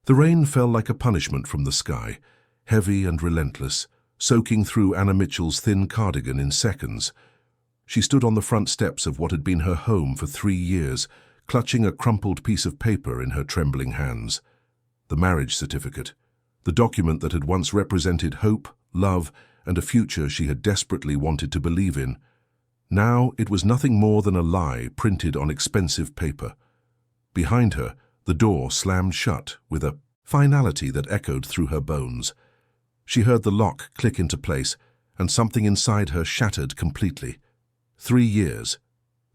The rain fell like a punishment from the sky, heavy and relentless, soaking through Anna Mitchell's thin cardigan in seconds. She stood on the front steps of what had been her home for 3 years, clutching a crumpled piece of paper in her trembling hands. The marriage certificate, the document that had once represented hope, love, and a future she had desperately wanted to believe in. Now it was nothing more than a lie printed on expensive paper. Behind her, the door slammed shut with a finality that echoed through her bones. She heard the lock click into place, and something inside her shattered completely. 3 years.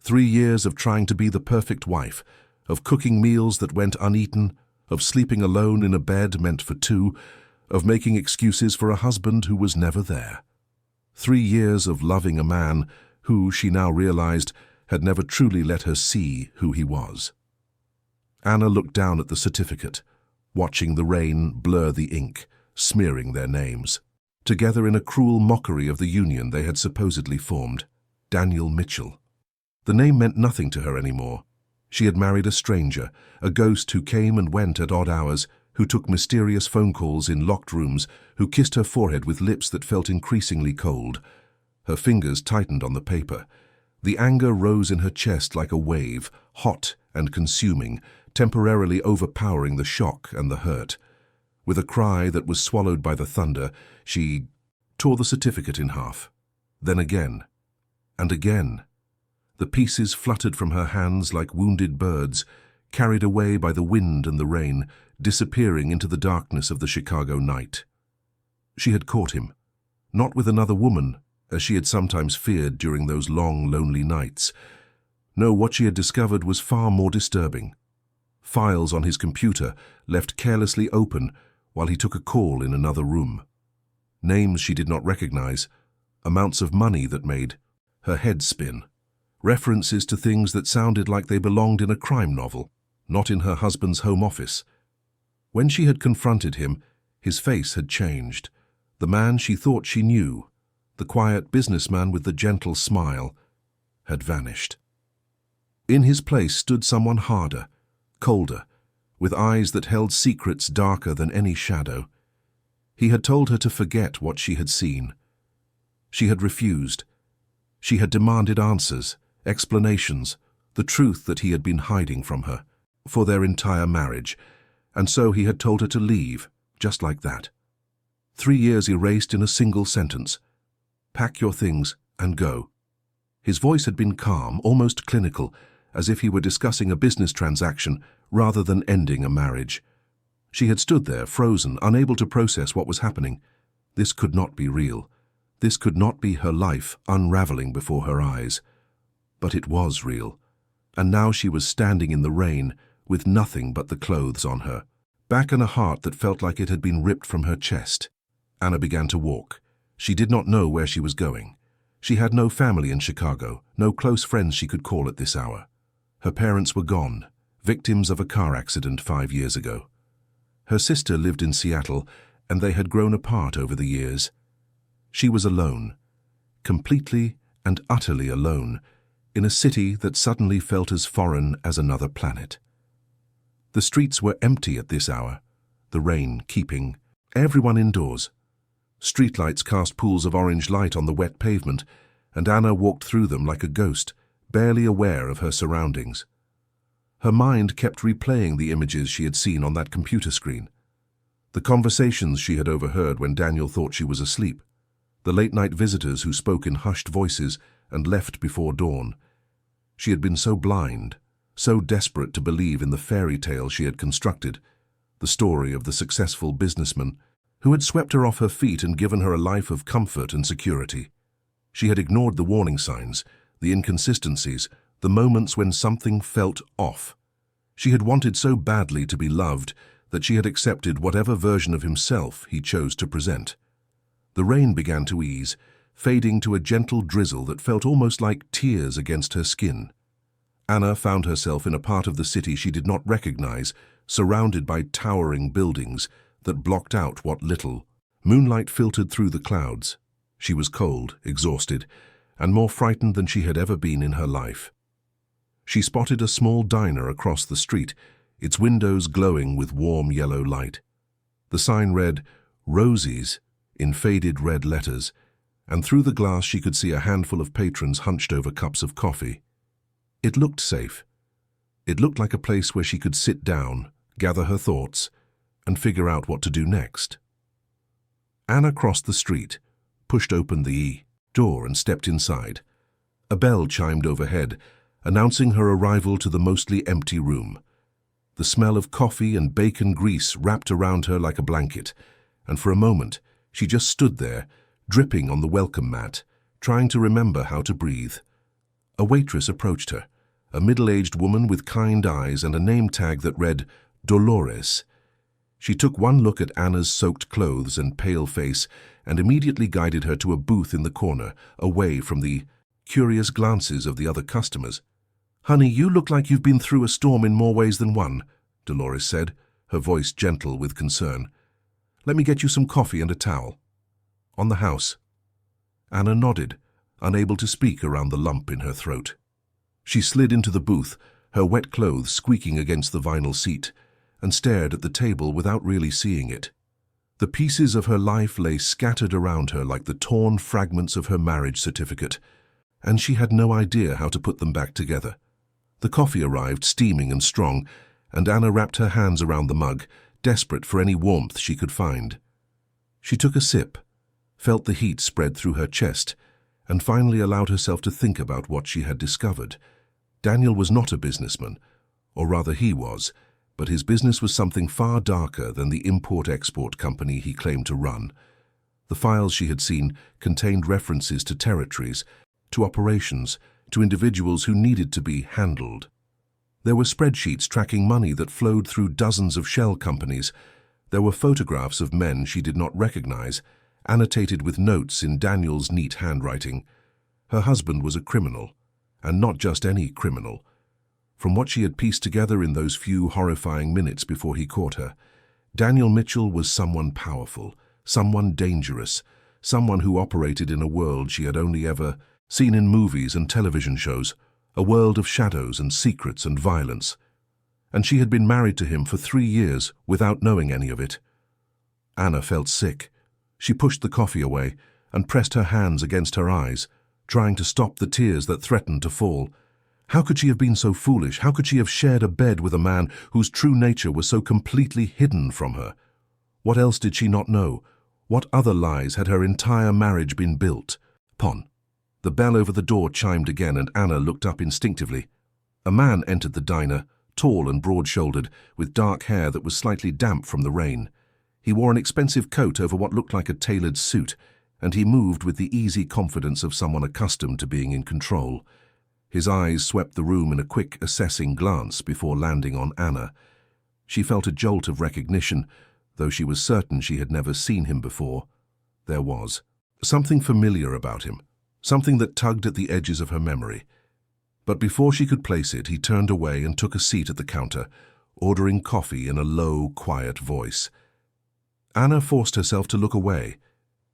3 years of trying to be the perfect wife, of cooking meals that went uneaten, of sleeping alone in a bed meant for 2, of making excuses for a husband who was never there. 3 years of loving a man who, she now realized, had never truly let her see who he was. Anna looked down at the certificate, watching the rain blur the ink, smearing their names, together in a cruel mockery of the union they had supposedly formed. Daniel Mitchell. The name meant nothing to her anymore. She had married a stranger, a ghost who came and went at odd hours, who took mysterious phone calls in locked rooms, who kissed her forehead with lips that felt increasingly cold. Her fingers tightened on the paper. The anger rose in her chest like a wave, hot and consuming, temporarily overpowering the shock and the hurt. With a cry that was swallowed by the thunder, she tore the certificate in half. Then again, and again. The pieces fluttered from her hands like wounded birds, carried away by the wind and the rain, disappearing into the darkness of the Chicago night. She had caught him, not with another woman, as she had sometimes feared during those long, lonely nights. No, what she had discovered was far more disturbing. Files on his computer left carelessly open while he took a call in another room. Names she did not recognize, amounts of money that made her head spin. References to things that sounded like they belonged in a crime novel, not in her husband's home office. When she had confronted him, his face had changed. The man she thought she knew, the quiet businessman with the gentle smile, had vanished. In his place stood someone harder, colder, with eyes that held secrets darker than any shadow. He had told her to forget what she had seen. She had refused. She had demanded answers, explanations, the truth that he had been hiding from her, for their entire marriage, and so he had told her to leave, just like that. 3 years erased in a single sentence. Pack your things and go. His voice had been calm, almost clinical, as if he were discussing a business transaction rather than ending a marriage. She had stood there, frozen, unable to process what was happening. This could not be real. This could not be her life unraveling before her eyes. But it was real. And now she was standing in the rain, with nothing but the clothes on her, back and a heart that felt like it had been ripped from her chest. Anna began to walk. She did not know where she was going. She had no family in Chicago, no close friends she could call at this hour. Her parents were gone, victims of a car accident 5 years ago. Her sister lived in Seattle, and they had grown apart over the years. She was alone, completely and utterly alone, in a city that suddenly felt as foreign as another planet. The streets were empty at this hour, the rain keeping everyone indoors. Streetlights cast pools of orange light on the wet pavement, and Anna walked through them like a ghost, barely aware of her surroundings. Her mind kept replaying the images she had seen on that computer screen. The conversations she had overheard when Daniel thought she was asleep. The late-night visitors who spoke in hushed voices and left before dawn. She had been so blind, so desperate to believe in the fairy tale she had constructed, the story of the successful businessman who had swept her off her feet and given her a life of comfort and security. She had ignored the warning signs, the inconsistencies, the moments when something felt off. She had wanted so badly to be loved that she had accepted whatever version of himself he chose to present. The rain began to ease, fading to a gentle drizzle that felt almost like tears against her skin. Anna found herself in a part of the city she did not recognize, surrounded by towering buildings that blocked out what little. Moonlight filtered through the clouds. She was cold, exhausted, and more frightened than she had ever been in her life. She spotted a small diner across the street, its windows glowing with warm yellow light. The sign read, "Rosie's," in faded red letters, and through the glass she could see a handful of patrons hunched over cups of coffee. It looked safe. It looked like a place where she could sit down, gather her thoughts, and figure out what to do next. Anna crossed the street, pushed open the door and stepped inside. A bell chimed overhead, announcing her arrival to the mostly empty room. The smell of coffee and bacon grease wrapped around her like a blanket, and for a moment she just stood there, dripping on the welcome mat, trying to remember how to breathe. A waitress approached her, a middle-aged woman with kind eyes and a name tag that read Dolores. She took one look at Anna's soaked clothes and pale face and immediately guided her to a booth in the corner, away from the curious glances of the other customers. "Honey, you look like you've been through a storm in more ways than one," Dolores said, her voice gentle with concern. "Let me get you some coffee and a towel." "On the house." Anna nodded, unable to speak around the lump in her throat. She slid into the booth, her wet clothes squeaking against the vinyl seat, and stared at the table without really seeing it. The pieces of her life lay scattered around her like the torn fragments of her marriage certificate, and she had no idea how to put them back together. The coffee arrived steaming and strong, and Anna wrapped her hands around the mug, desperate for any warmth she could find. She took a sip, felt the heat spread through her chest, and finally allowed herself to think about what she had discovered. Daniel was not a businessman, or rather he was, but his business was something far darker than the import-export company he claimed to run. The files she had seen contained references to territories, to operations, to individuals who needed to be handled. There were spreadsheets tracking money that flowed through dozens of shell companies. There were photographs of men she did not recognize, annotated with notes in Daniel's neat handwriting. Her husband was a criminal, and not just any criminal. From what she had pieced together in those few horrifying minutes before he caught her, Daniel Mitchell was someone powerful, someone dangerous, someone who operated in a world she had only ever seen in movies and television shows, a world of shadows and secrets and violence. And she had been married to him for 3 years without knowing any of it. Anna felt sick. She pushed the coffee away and pressed her hands against her eyes, trying to stop the tears that threatened to fall. How could she have been so foolish? How could she have shared a bed with a man whose true nature was so completely hidden from her? What else did she not know? What other lies had her entire marriage been built upon? The bell over the door chimed again, and Anna looked up instinctively. A man entered the diner, tall and broad-shouldered, with dark hair that was slightly damp from the rain. He wore an expensive coat over what looked like a tailored suit, and he moved with the easy confidence of someone accustomed to being in control. His eyes swept the room in a quick, assessing glance before landing on Anna. She felt a jolt of recognition, though she was certain she had never seen him before. There was something familiar about him, something that tugged at the edges of her memory. But before she could place it, he turned away and took a seat at the counter, ordering coffee in a low, quiet voice. Anna forced herself to look away.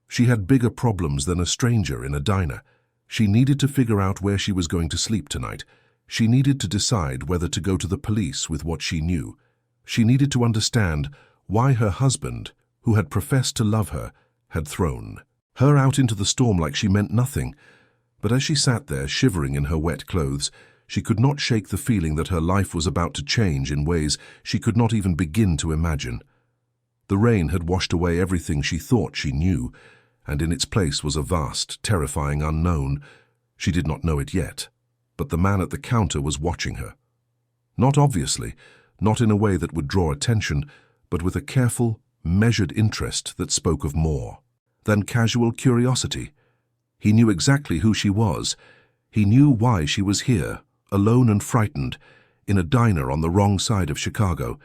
She had bigger problems than a stranger in a diner. She needed to figure out where she was going to sleep tonight. She needed to decide whether to go to the police with what she knew. She needed to understand why her husband, who had professed to love her, had thrown her out into the storm like she meant nothing. But as she sat there, shivering in her wet clothes, she could not shake the feeling that her life was about to change in ways she could not even begin to imagine. The rain had washed away everything she thought she knew, and in its place was a vast, terrifying unknown. She did not know it yet, but the man at the counter was watching her. Not obviously, not in a way that would draw attention, but with a careful, measured interest that spoke of more than casual curiosity. He knew exactly who she was. He knew why she was here, alone and frightened, in a diner on the wrong side of Chicago,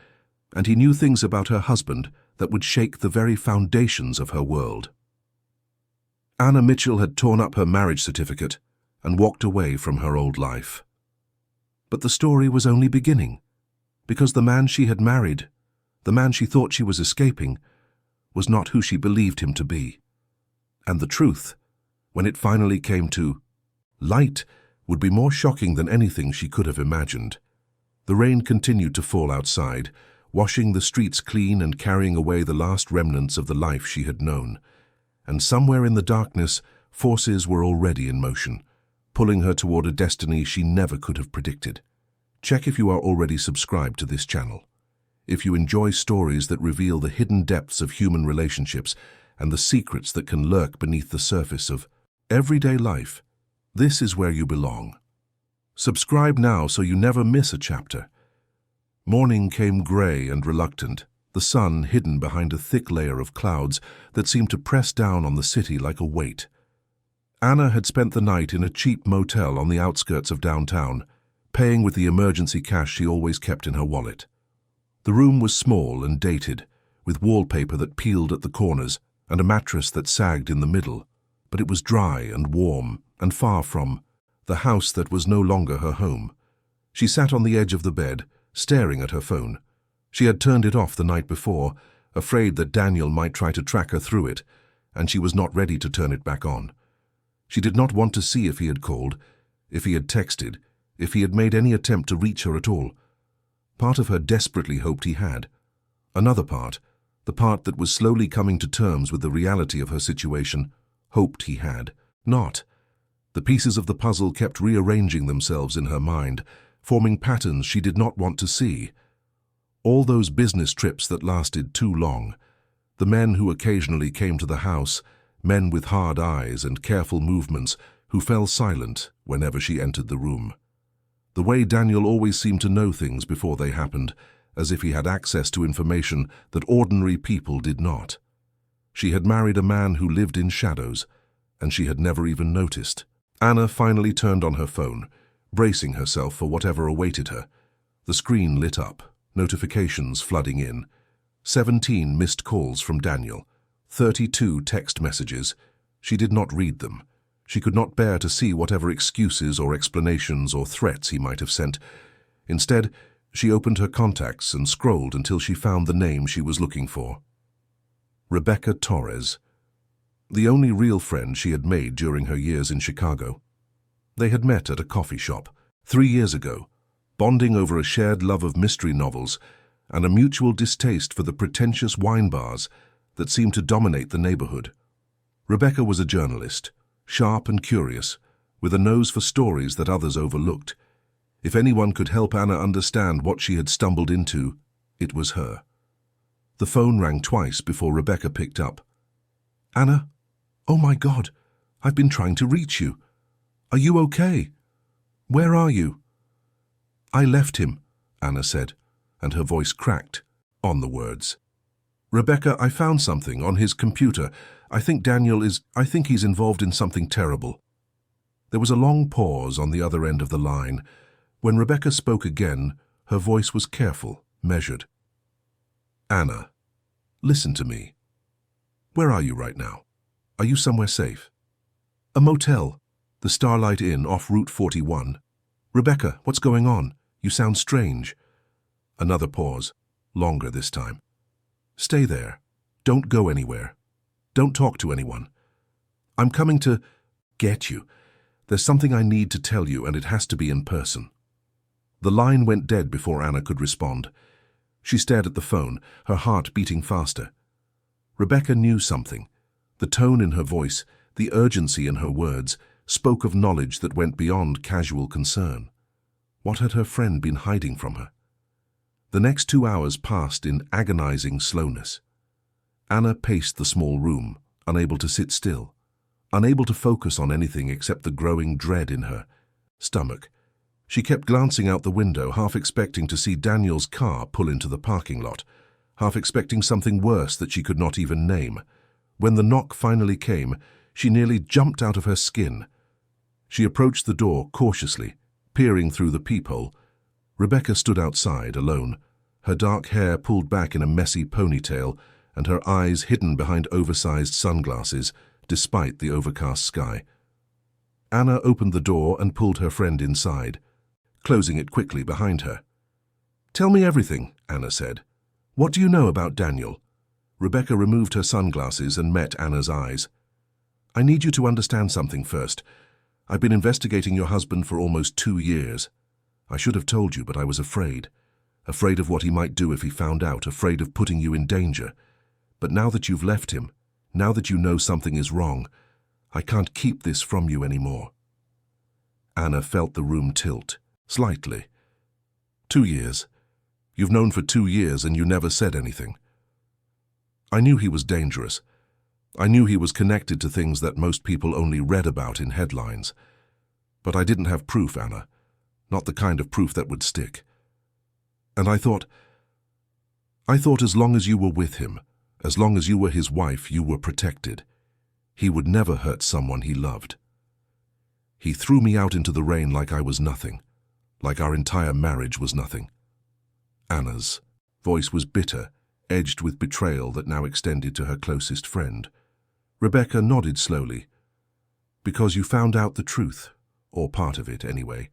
and he knew things about her husband that would shake the very foundations of her world. Anna Mitchell had torn up her marriage certificate and walked away from her old life. But the story was only beginning, because the man she had married, the man she thought she was escaping, was not who she believed him to be. And the truth, when it finally came to light, would be more shocking than anything she could have imagined. The rain continued to fall outside, washing the streets clean and carrying away the last remnants of the life she had known. And somewhere in the darkness, forces were already in motion, pulling her toward a destiny she never could have predicted. Check if you are already subscribed to this channel. If you enjoy stories that reveal the hidden depths of human relationships and the secrets that can lurk beneath the surface of everyday life, this is where you belong. Subscribe now so you never miss a chapter. Morning came grey and reluctant, the sun hidden behind a thick layer of clouds that seemed to press down on the city like a weight. Anna had spent the night in a cheap motel on the outskirts of downtown, paying with the emergency cash she always kept in her wallet. The room was small and dated, with wallpaper that peeled at the corners and a mattress that sagged in the middle, but it was dry and warm and far from the house that was no longer her home. She sat on the edge of the bed, staring at her phone. She had turned it off the night before, afraid that Daniel might try to track her through it, and she was not ready to turn it back on. She did not want to see if he had called, if he had texted, if he had made any attempt to reach her at all. Part of her desperately hoped he had. Another part, the part that was slowly coming to terms with the reality of her situation, hoped he had not. The pieces of the puzzle kept rearranging themselves in her mind, forming patterns she did not want to see. All those business trips that lasted too long, the men who occasionally came to the house, men with hard eyes and careful movements who fell silent whenever she entered the room. The way Daniel always seemed to know things before they happened, as if he had access to information that ordinary people did not. She had married a man who lived in shadows, and she had never even noticed. Anna finally turned on her phone, bracing herself for whatever awaited her. The screen lit up, notifications flooding in. 17 missed calls from Daniel, 32 text messages. She did not read them. She could not bear to see whatever excuses or explanations or threats he might have sent. Instead, she opened her contacts and scrolled until she found the name she was looking for. Rebecca Torres. The only real friend she had made during her years in Chicago. They had met at a coffee shop 3 years ago, bonding over a shared love of mystery novels and a mutual distaste for the pretentious wine bars that seemed to dominate the neighborhood. Rebecca was a journalist, sharp and curious, with a nose for stories that others overlooked. If anyone could help Anna understand what she had stumbled into, it was her. The phone rang twice before Rebecca picked up. "Anna? Oh my God, I've been trying to reach you. Are you okay? Where are you?" "I left him," Anna said, and her voice cracked on the words. "Rebecca, I found something on his computer. I think he's involved in something terrible." There was a long pause on the other end of the line. When Rebecca spoke again, her voice was careful, measured. "Anna, listen to me. Where are you right now? Are you somewhere safe?" "A motel. The Starlight Inn off Route 41. "Rebecca, what's going on? You sound strange." Another pause, longer this time. "Stay there. Don't go anywhere. Don't talk to anyone. I'm coming to get you. There's something I need to tell you, and it has to be in person." The line went dead before Anna could respond. She stared at the phone, her heart beating faster. Rebecca knew something. The tone in her voice, the urgency in her words, spoke of knowledge that went beyond casual concern. What had her friend been hiding from her? The next 2 hours passed in agonizing slowness. Anna paced the small room, unable to sit still, unable to focus on anything except the growing dread in her stomach. She kept glancing out the window, half expecting to see Daniel's car pull into the parking lot, half expecting something worse that she could not even name. When the knock finally came, she nearly jumped out of her skin. She approached the door cautiously, peering through the peephole. Rebecca stood outside, alone, her dark hair pulled back in a messy ponytail and her eyes hidden behind oversized sunglasses, despite the overcast sky. Anna opened the door and pulled her friend inside, closing it quickly behind her. "Tell me everything," Anna said. "What do you know about Daniel?" Rebecca removed her sunglasses and met Anna's eyes. "I need you to understand something first. I've been investigating your husband for almost 2 years. I should have told you, but I was afraid. Afraid of what he might do if he found out, afraid of putting you in danger. But now that you've left him, now that you know something is wrong, I can't keep this from you anymore." Anna felt the room tilt, slightly. 2 years. You've known for 2 years and you never said anything. I knew he was dangerous. I knew he was connected to things that most people only read about in headlines. But I didn't have proof, Anna. Not the kind of proof that would stick. And I thought as long as you were with him, as long as you were his wife, you were protected. He would never hurt someone he loved. He threw me out into the rain like I was nothing, like our entire marriage was nothing. Anna's voice was bitter, edged with betrayal that now extended to her closest friend. Rebecca nodded slowly. "Because you found out the truth, or part of it anyway.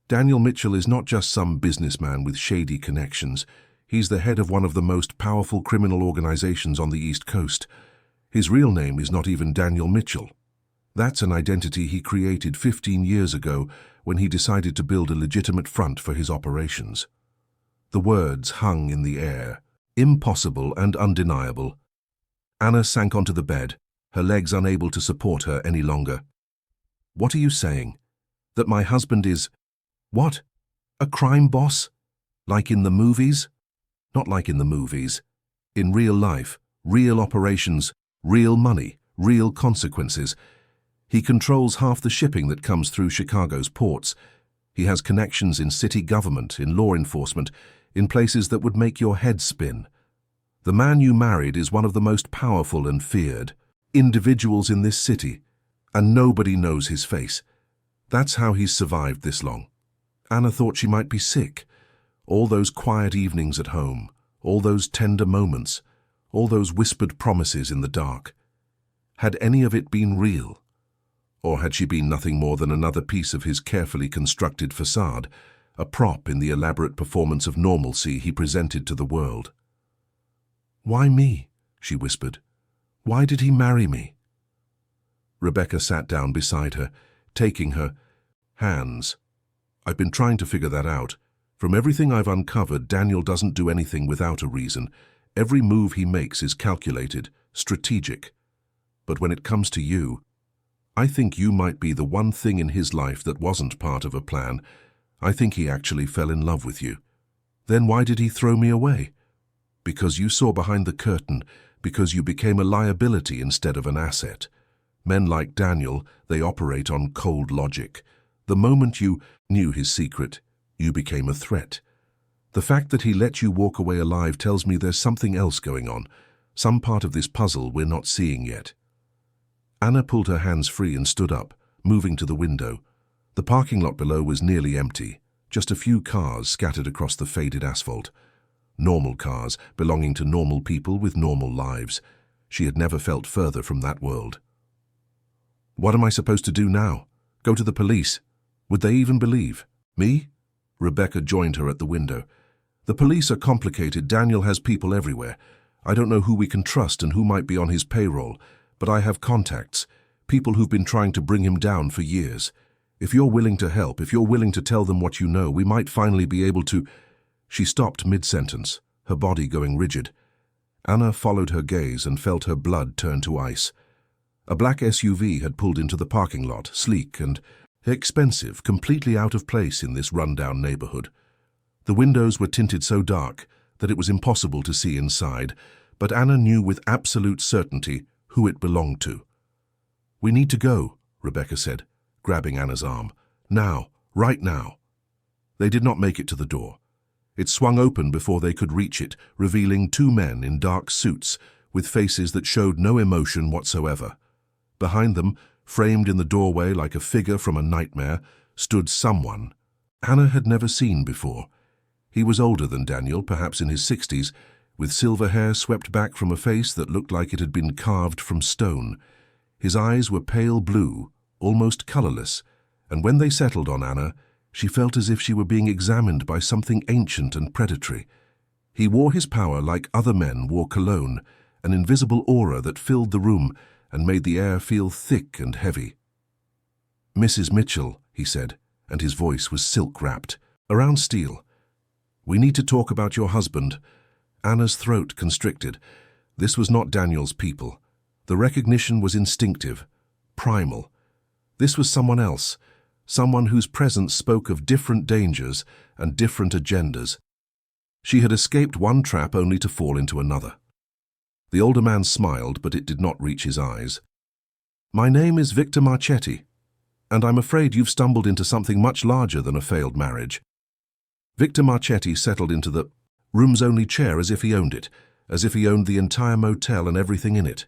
Daniel Mitchell is not just some businessman with shady connections. He's the head of one of the most powerful criminal organizations on the East Coast. His real name is not even Daniel Mitchell. That's an identity he created 15 years ago when he decided to build a legitimate front for his operations." The words hung in the air, impossible and undeniable. Anna sank onto the bed, her legs unable to support her any longer. "What are you saying? That my husband is... what? A crime boss? Like in the movies?" "Not like in the movies. In real life, real operations, real money, real consequences. He controls half the shipping that comes through Chicago's ports. He has connections in city government, in law enforcement, in places that would make your head spin. The man you married is one of the most powerful and feared individuals in this city, and nobody knows his face. That's how he's survived this long." Anna thought she might be sick. All those quiet evenings at home, all those tender moments, all those whispered promises in the dark. Had any of it been real? Or had she been nothing more than another piece of his carefully constructed facade, a prop in the elaborate performance of normalcy he presented to the world? "Why me?" she whispered. "Why did he marry me?" Rebecca sat down beside her, taking her hands. "I've been trying to figure that out. From everything I've uncovered, Daniel doesn't do anything without a reason. Every move he makes is calculated, strategic. But when it comes to you, I think you might be the one thing in his life that wasn't part of a plan. I think he actually fell in love with you. Then why did he throw me away? Because you saw behind the curtain, because you became a liability instead of an asset. Men like Daniel, they operate on cold logic. The moment you knew his secret, you became a threat. The fact that he let you walk away alive tells me there's something else going on, some part of this puzzle we're not seeing yet." Anna pulled her hands free and stood up, moving to the window. The parking lot below was nearly empty, just a few cars scattered across the faded asphalt. Normal cars, belonging to normal people with normal lives. She had never felt further from that world. "What am I supposed to do now? Go to the police? Would they even believe? Me?" Rebecca joined her at the window. "The police are complicated. Daniel has people everywhere. I don't know who we can trust and who might be on his payroll, but I have contacts, people who've been trying to bring him down for years. If you're willing to help, if you're willing to tell them what you know, we might finally be able to—" She stopped mid-sentence, her body going rigid. Anna followed her gaze and felt her blood turn to ice. A black SUV had pulled into the parking lot, sleek and expensive, completely out of place in this rundown neighborhood. The windows were tinted so dark that it was impossible to see inside, but Anna knew with absolute certainty who it belonged to. "We need to go," Rebecca said, grabbing Anna's arm. "Now, right now." They did not make it to the door. It swung open before they could reach it, revealing 2 men in dark suits with faces that showed no emotion whatsoever. Behind them, framed in the doorway like a figure from a nightmare, stood someone Anna had never seen before. He was older than Daniel, perhaps in his 60s, with silver hair swept back from a face that looked like it had been carved from stone. His eyes were pale blue, almost colorless, and when they settled on Anna, she felt as if she were being examined by something ancient and predatory. He wore his power like other men wore cologne, an invisible aura that filled the room and made the air feel thick and heavy. "Mrs. Mitchell," he said, and his voice was silk-wrapped. Around Steele. We need to talk about your husband. Anna's throat constricted. This was not Daniel's people. The recognition was instinctive, primal. This was someone else, someone whose presence spoke of different dangers and different agendas. She had escaped one trap only to fall into another. The older man smiled, but it did not reach his eyes. My name is Victor Marchetti, and I'm afraid you've stumbled into something much larger than a failed marriage. Victor Marchetti settled into the rooms-only chair as if he owned it, as if he owned the entire motel and everything in it.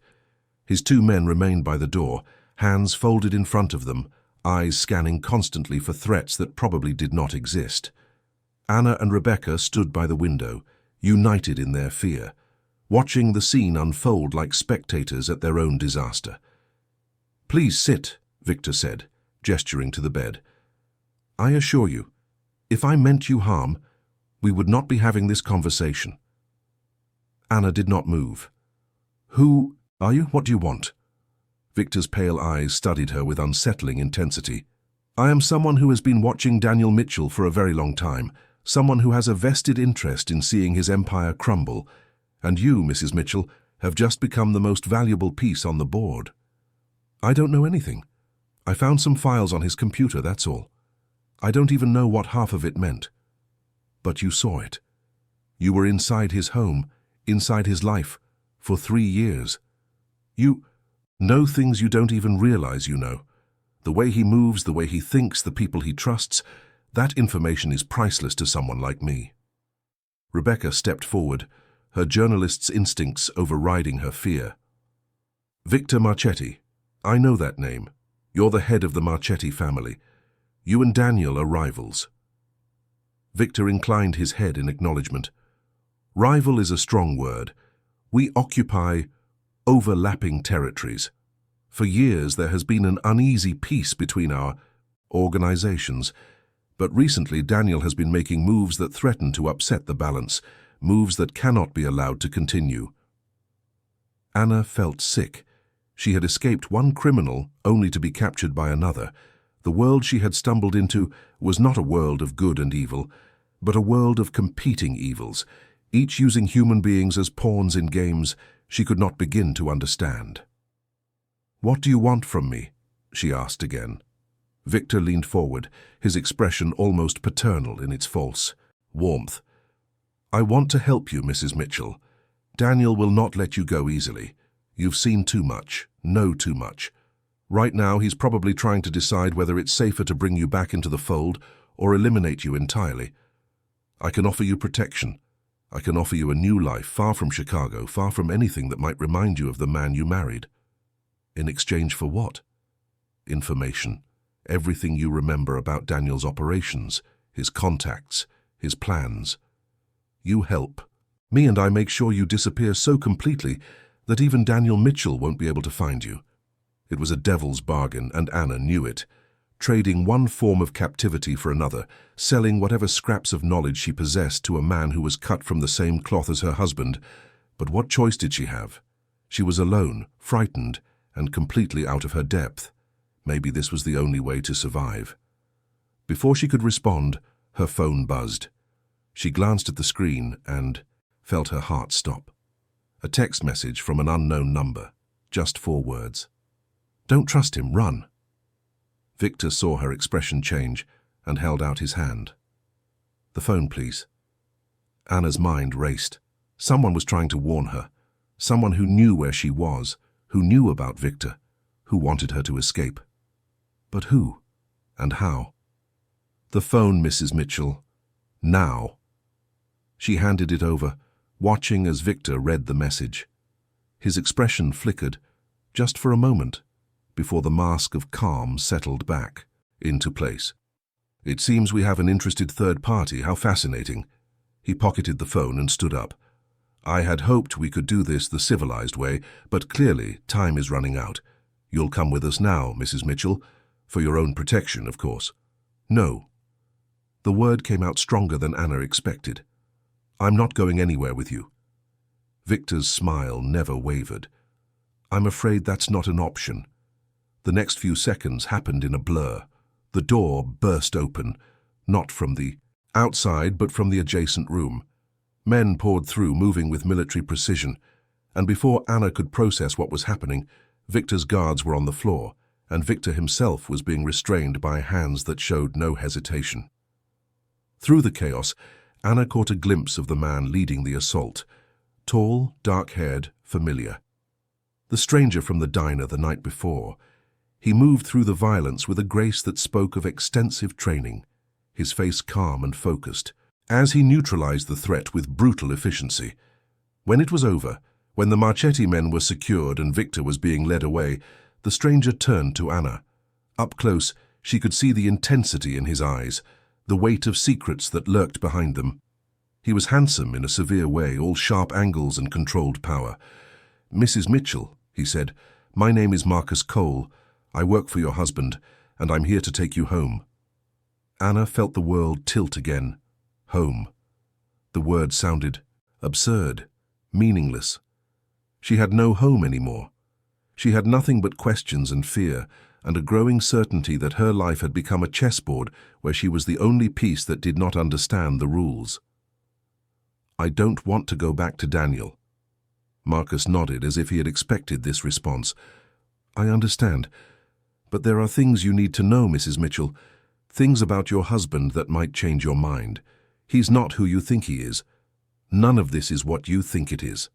His two men remained by the door, hands folded in front of them, eyes scanning constantly for threats that probably did not exist. Anna and Rebecca stood by the window, united in their fear, watching the scene unfold like spectators at their own disaster. Please sit, Victor said, gesturing to the bed. I assure you, if I meant you harm, we would not be having this conversation. Anna did not move. Who are you? What do you want? Victor's pale eyes studied her with unsettling intensity. I am someone who has been watching Daniel Mitchell for a very long time, someone who has a vested interest in seeing his empire crumble, and you, Mrs. Mitchell, have just become the most valuable piece on the board. I don't know anything. I found some files on his computer, that's all. I don't even know what half of it meant. But you saw it. You were inside his home, inside his life, for 3 years. You know things you don't even realize you know. The way he moves, the way he thinks, the people he trusts, that information is priceless to someone like me. Rebecca stepped forward, her journalist's instincts overriding her fear. Victor Marchetti, I know that name. You're the head of the Marchetti family. You and Daniel are rivals. Victor inclined his head in acknowledgement. Rival is a strong word. We occupy overlapping territories. For years there has been an uneasy peace between our organizations, but recently Daniel has been making moves that threaten to upset the balance, moves that cannot be allowed to continue. Anna felt sick. She had escaped one criminal only to be captured by another. The world she had stumbled into was not a world of good and evil, but a world of competing evils, each using human beings as pawns in games she could not begin to understand. What do you want from me? She asked again. Victor leaned forward, his expression almost paternal in its false warmth. I want to help you, Mrs. Mitchell. Daniel will not let you go easily. You've seen too much, know too much. Right now, he's probably trying to decide whether it's safer to bring you back into the fold or eliminate you entirely. I can offer you protection. I can offer you a new life, far from Chicago, far from anything that might remind you of the man you married. In exchange for what? Information. Everything you remember about Daniel's operations, his contacts, his plans. You help. Me and I make sure you disappear so completely that even Daniel Mitchell won't be able to find you. It was a devil's bargain, and Anna knew it. Trading one form of captivity for another, selling whatever scraps of knowledge she possessed to a man who was cut from the same cloth as her husband. But what choice did she have? She was alone, frightened, and completely out of her depth. Maybe this was the only way to survive. Before she could respond, her phone buzzed. She glanced at the screen and felt her heart stop. A text message from an unknown number, just 4 words. Don't trust him, run. Victor saw her expression change and held out his hand. The phone, please. Anna's mind raced. Someone was trying to warn her. Someone who knew where she was, who knew about Victor, who wanted her to escape. But who? And how? The phone, Mrs. Mitchell. Now. She handed it over, watching as Victor read the message. His expression flickered, just for a moment, before the mask of calm settled back into place. It seems we have an interested third party. How fascinating. He pocketed the phone and stood up. I had hoped we could do this the civilized way, but clearly time is running out. You'll come with us now, Mrs. Mitchell, for your own protection, of course. No. The word came out stronger than Anna expected. I'm not going anywhere with you. Victor's smile never wavered. I'm afraid that's not an option. The next few seconds happened in a blur. The door burst open, not from the Outside, but from the adjacent room, men poured through, moving with military precision, and before Anna could process what was happening, Victor's guards were on the floor, and Victor himself was being restrained by hands that showed no hesitation. Through the chaos, Anna caught a glimpse of the man leading the assault. Tall, dark-haired, familiar. The stranger from the diner the night before. He moved through the violence with a grace that spoke of extensive training, his face calm and focused, as he neutralized the threat with brutal efficiency. When it was over, when the Marchetti men were secured and Victor was being led away, the stranger turned to Anna. Up close, she could see the intensity in his eyes, the weight of secrets that lurked behind them. He was handsome in a severe way, all sharp angles and controlled power. "Mrs. Mitchell," he said, "my name is Marcus Cole. I work for your husband, and I'm here to take you home." Anna felt the world tilt again. Home. The word sounded absurd, meaningless. She had no home anymore. She had nothing but questions and fear, and a growing certainty that her life had become a chessboard where she was the only piece that did not understand the rules. "I don't want to go back to Daniel." Marcus nodded as if he had expected this response. "I understand. But there are things you need to know, Mrs. Mitchell. Things about your husband that might change your mind. He's not who you think he is. None of this is what you think it is."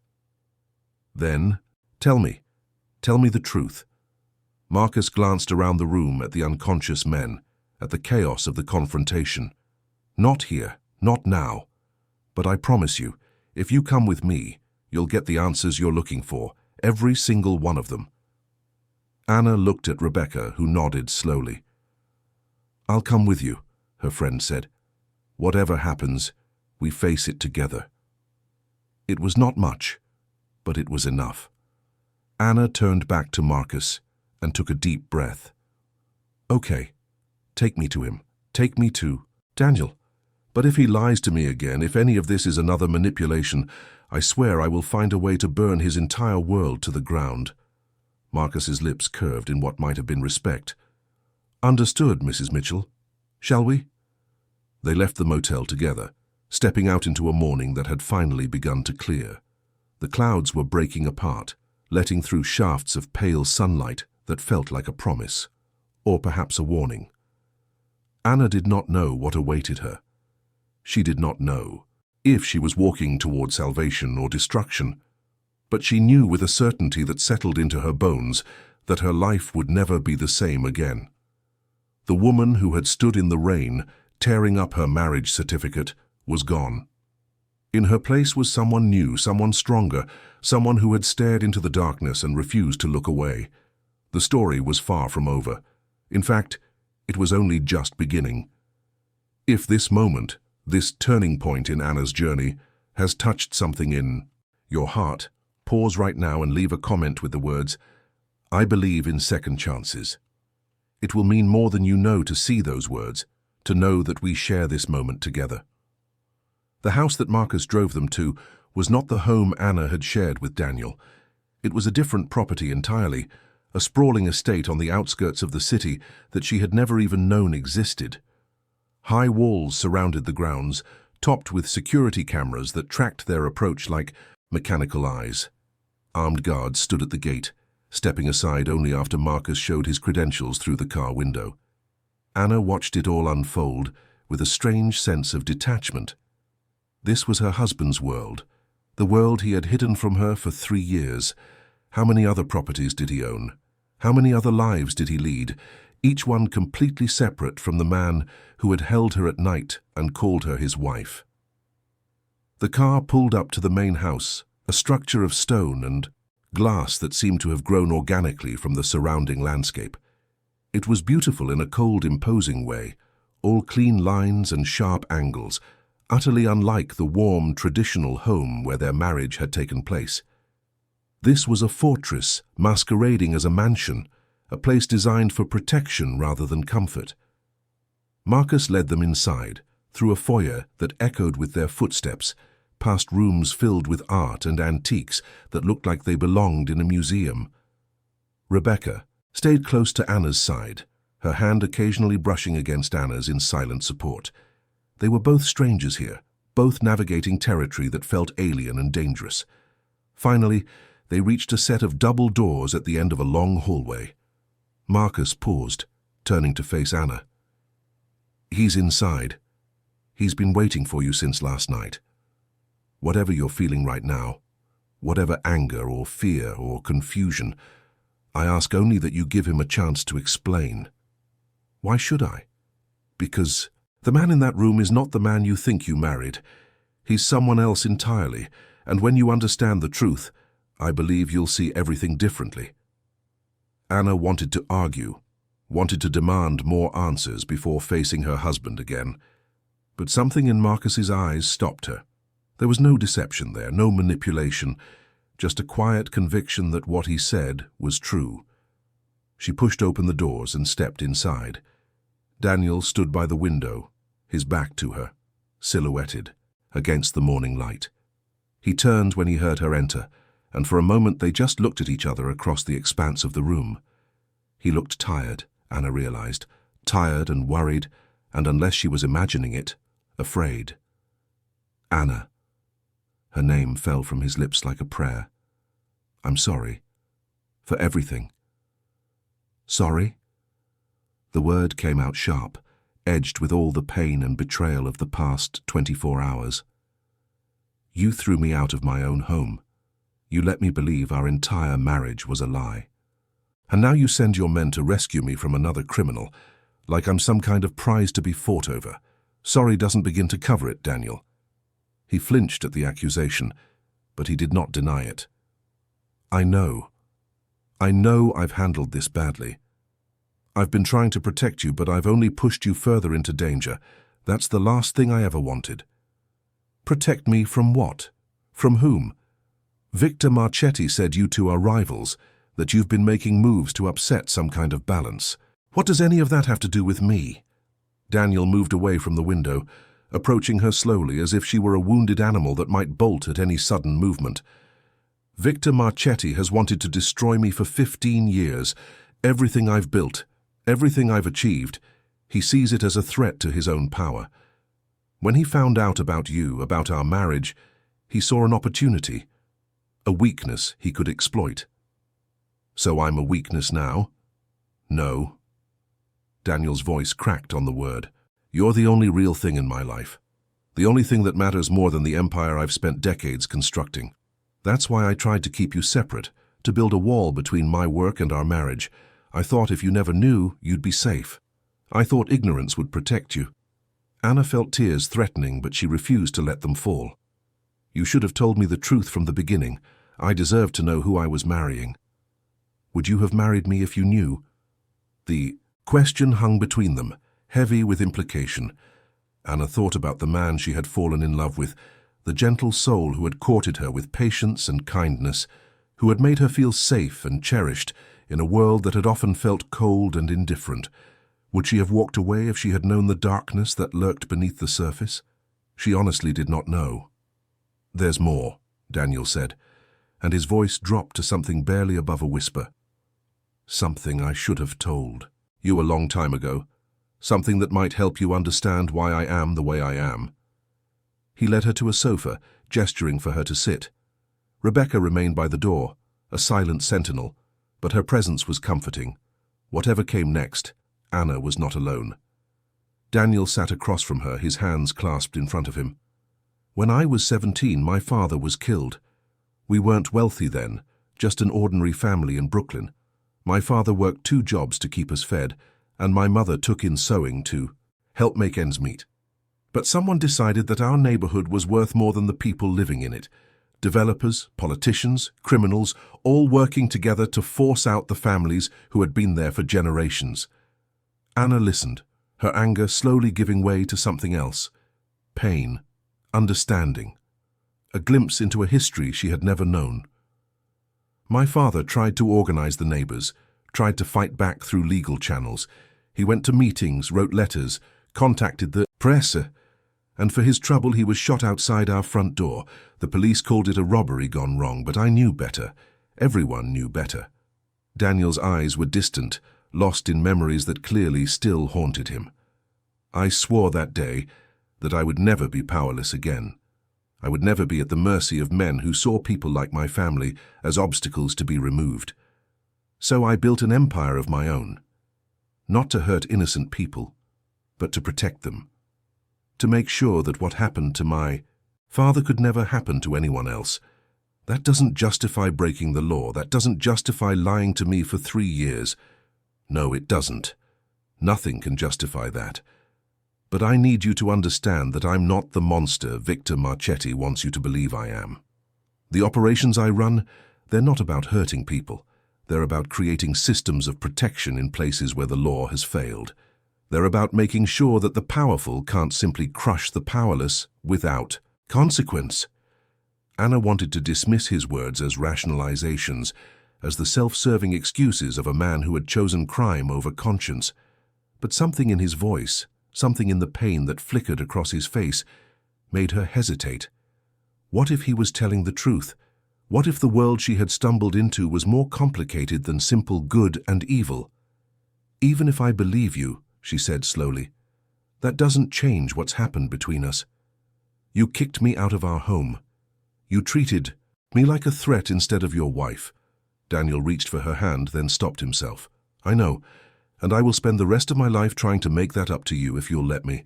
"Then, tell me the truth." Marcus glanced around the room at the unconscious men, at the chaos of the confrontation. "Not here, not now. But I promise you, if you come with me, you'll get the answers you're looking for, every single one of them." Anna looked at Rebecca, who nodded slowly. "I'll come with you," her friend said. "Whatever happens, we face it together." It was not much, but it was enough. Anna turned back to Marcus and took a deep breath. "Okay, take me to him. Take me to Daniel. But if he lies to me again, if any of this is another manipulation, I swear I will find a way to burn his entire world to the ground." Marcus's lips curved in what might have been respect. "Understood, Mrs. Mitchell. Shall we?" They left the motel together, stepping out into a morning that had finally begun to clear. The clouds were breaking apart, letting through shafts of pale sunlight that felt like a promise, or perhaps a warning. Anna did not know what awaited her. She did not know if she was walking toward salvation or destruction, but she knew with a certainty that settled into her bones that her life would never be the same again. The woman who had stood in the rain, tearing up her marriage certificate, was gone. In her place was someone new, someone stronger, someone who had stared into the darkness and refused to look away. The story was far from over. In fact, it was only just beginning. If this moment, this turning point in Anna's journey, has touched something in your heart, pause right now and leave a comment with the words, "I believe in second chances." It will mean more than you know to see those words, to know that we share this moment together. The house that Marcus drove them to was not the home Anna had shared with Daniel. It was a different property entirely, a sprawling estate on the outskirts of the city that she had never even known existed. High walls surrounded the grounds, topped with security cameras that tracked their approach like mechanical eyes. Armed guards stood at the gate, stepping aside only after Marcus showed his credentials through the car window. Anna watched it all unfold with a strange sense of detachment. This was her husband's world, the world he had hidden from her for 3 years. How many other properties did he own? How many other lives did he lead, each one completely separate from the man who had held her at night and called her his wife? The car pulled up to the main house, a structure of stone and glass that seemed to have grown organically from the surrounding landscape. It was beautiful in a cold, imposing way, all clean lines and sharp angles, utterly unlike the warm, traditional home where their marriage had taken place. This was a fortress masquerading as a mansion, a place designed for protection rather than comfort. Marcus led them inside, through a foyer that echoed with their footsteps, past rooms filled with art and antiques that looked like they belonged in a museum. Rebecca stayed close to Anna's side, her hand occasionally brushing against Anna's in silent support. They were both strangers here, both navigating territory that felt alien and dangerous. Finally, they reached a set of double doors at the end of a long hallway. Marcus paused, turning to face Anna. "He's inside. He's been waiting for you since last night. Whatever you're feeling right now, whatever anger or fear or confusion, I ask only that you give him a chance to explain." "Why should I?" "Because the man in that room is not the man you think you married. He's someone else entirely, and when you understand the truth, I believe you'll see everything differently." Anna wanted to argue, wanted to demand more answers before facing her husband again. But something in Marcus's eyes stopped her. There was no deception there, no manipulation, just a quiet conviction that what he said was true. She pushed open the doors and stepped inside. Daniel stood by the window, his back to her, silhouetted against the morning light. He turned when he heard her enter, and for a moment they just looked at each other across the expanse of the room. He looked tired, Anna realized, tired and worried, and unless she was imagining it, afraid. "Anna." Her name fell from his lips like a prayer. "I'm sorry. For everything." "Sorry?" The word came out sharp, edged with all the pain and betrayal of the past 24 hours. "You threw me out of my own home. You let me believe our entire marriage was a lie. And now you send your men to rescue me from another criminal, like I'm some kind of prize to be fought over. Sorry doesn't begin to cover it, Daniel." He flinched at the accusation, but he did not deny it. I know I've handled this badly. I've been trying to protect you, but I've only pushed you further into danger. That's the last thing I ever wanted." "Protect me from what? From whom?" "Victor Marchetti said you two are rivals, that you've been making moves to upset some kind of balance. What does any of that have to do with me?" Daniel moved away from the window, approaching her slowly as if she were a wounded animal that might bolt at any sudden movement. "Victor Marchetti has wanted to destroy me for 15 years. Everything I've built, everything I've achieved, he sees it as a threat to his own power. When he found out about you, about our marriage, he saw an opportunity, a weakness he could exploit." "So I'm a weakness now?" "No." Daniel's voice cracked on the word. "You're the only real thing in my life. The only thing that matters more than the empire I've spent decades constructing. That's why I tried to keep you separate, to build a wall between my work and our marriage. I thought if you never knew, you'd be safe. I thought ignorance would protect you." Anna felt tears threatening, but she refused to let them fall. "You should have told me the truth from the beginning. I deserved to know who I was marrying." "Would you have married me if you knew?" The question hung between them, heavy with implication. Anna thought about the man she had fallen in love with, the gentle soul who had courted her with patience and kindness, who had made her feel safe and cherished in a world that had often felt cold and indifferent. Would she have walked away if she had known the darkness that lurked beneath the surface? She honestly did not know. "There's more," Daniel said, and his voice dropped to something barely above a whisper. "Something I should have told you a long time ago. Something that might help you understand why I am the way I am." He led her to a sofa, gesturing for her to sit. Rebecca remained by the door, a silent sentinel, but her presence was comforting. Whatever came next, Anna was not alone. Daniel sat across from her, his hands clasped in front of him. "When I was 17, my father was killed. We weren't wealthy then, just an ordinary family in Brooklyn. My father worked 2 jobs to keep us fed, and my mother took in sewing to help make ends meet. But someone decided that our neighborhood was worth more than the people living in it. Developers, politicians, criminals, all working together to force out the families who had been there for generations." Anna listened, her anger slowly giving way to something else. Pain, understanding, a glimpse into a history she had never known. "My father tried to organize the neighbors, tried to fight back through legal channels. He went to meetings, wrote letters, contacted the press, and for his trouble he was shot outside our front door. The police called it a robbery gone wrong, but I knew better. Everyone knew better." Daniel's eyes were distant, lost in memories that clearly still haunted him. "I swore that day that I would never be powerless again. I would never be at the mercy of men who saw people like my family as obstacles to be removed. So I built an empire of my own, not to hurt innocent people, but to protect them, to make sure that what happened to my father could never happen to anyone else. That doesn't justify breaking the law. That doesn't justify lying to me for 3 years. No, it doesn't. Nothing can justify that. But I need you to understand that I'm not the monster Victor Marchetti wants you to believe I am. The operations I run, they're not about hurting people. They're about creating systems of protection in places where the law has failed. They're about making sure that the powerful can't simply crush the powerless without consequence. Anna wanted to dismiss his words as rationalizations, as the self-serving excuses of a man who had chosen crime over conscience. But something in his voice, something in the pain that flickered across his face, made her hesitate. What if he was telling the truth? What if the world she had stumbled into was more complicated than simple good and evil? Even if I believe you, she said slowly, that doesn't change what's happened between us. You kicked me out of our home. You treated me like a threat instead of your wife. Daniel reached for her hand, then stopped himself. I know, and I will spend the rest of my life trying to make that up to you if you'll let me.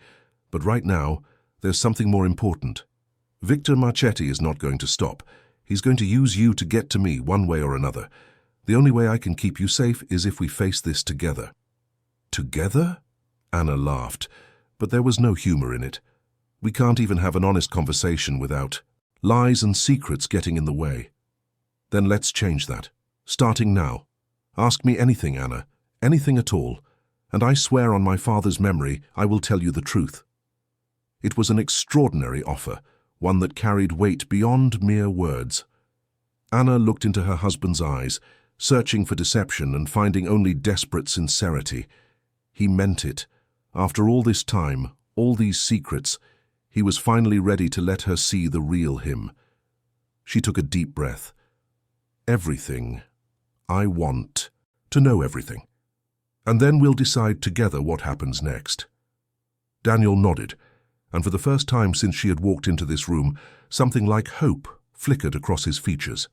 But right now, there's something more important. Victor Marchetti is not going to stop. He's going to use you to get to me one way or another. The only way I can keep you safe is if we face this together. Together? Anna laughed, but there was no humor in it. We can't even have an honest conversation without lies and secrets getting in the way. Then let's change that. Starting now. Ask me anything, Anna, anything at all, and I swear on my father's memory I will tell you the truth. It was an extraordinary offer, one that carried weight beyond mere words. Anna looked into her husband's eyes, searching for deception and finding only desperate sincerity. He meant it. After all this time, all these secrets, he was finally ready to let her see the real him. She took a deep breath. Everything. I want to know everything. And then we'll decide together what happens next. Daniel nodded, and for the first time since she had walked into this room, something like hope flickered across his features.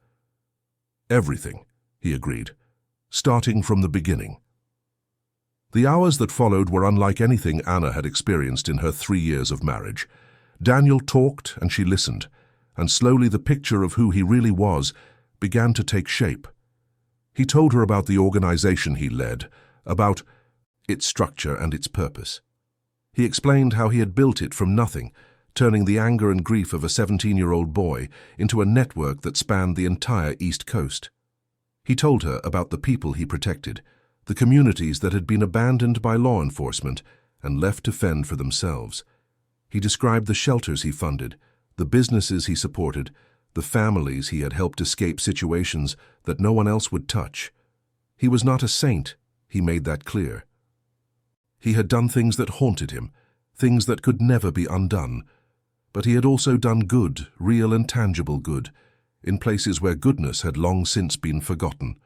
Everything, he agreed, starting from the beginning. The hours that followed were unlike anything Anna had experienced in her 3 years of marriage. Daniel talked and she listened, and slowly the picture of who he really was began to take shape. He told her about the organization he led, about its structure and its purpose. He explained how he had built it from nothing, turning the anger and grief of a 17-year-old boy into a network that spanned the entire East Coast. He told her about the people he protected, the communities that had been abandoned by law enforcement and left to fend for themselves. He described the shelters he funded, the businesses he supported, the families he had helped escape situations that no one else would touch. He was not a saint, he made that clear. He had done things that haunted him, things that could never be undone. But he had also done good, real and tangible good, in places where goodness had long since been forgotten.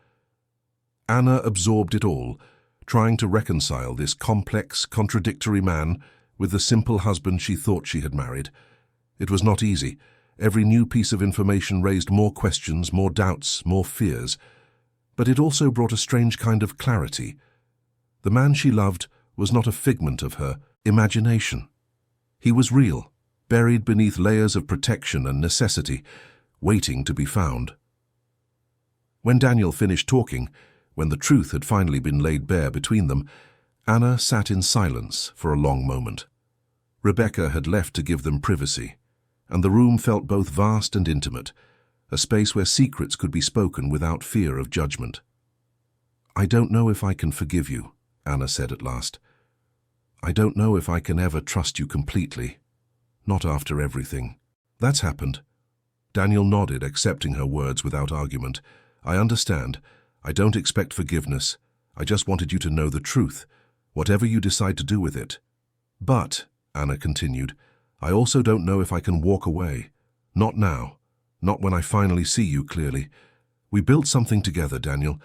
Anna absorbed it all, trying to reconcile this complex, contradictory man with the simple husband she thought she had married. It was not easy. Every new piece of information raised more questions, more doubts, more fears. But it also brought a strange kind of clarity. The man she loved was not a figment of her imagination. He was real, buried beneath layers of protection and necessity, waiting to be found. When Daniel finished talking, when the truth had finally been laid bare between them, Anna sat in silence for a long moment. Rebecca had left to give them privacy, and the room felt both vast and intimate, a space where secrets could be spoken without fear of judgment. "I don't know if I can forgive you," Anna said at last. "I don't know if I can ever trust you completely. Not after everything. That's happened." Daniel nodded, accepting her words without argument. "I understand. I don't expect forgiveness. I just wanted you to know the truth, whatever you decide to do with it. But," Anna continued, "I also don't know if I can walk away. Not now. Not when I finally see you clearly. We built something together, Daniel,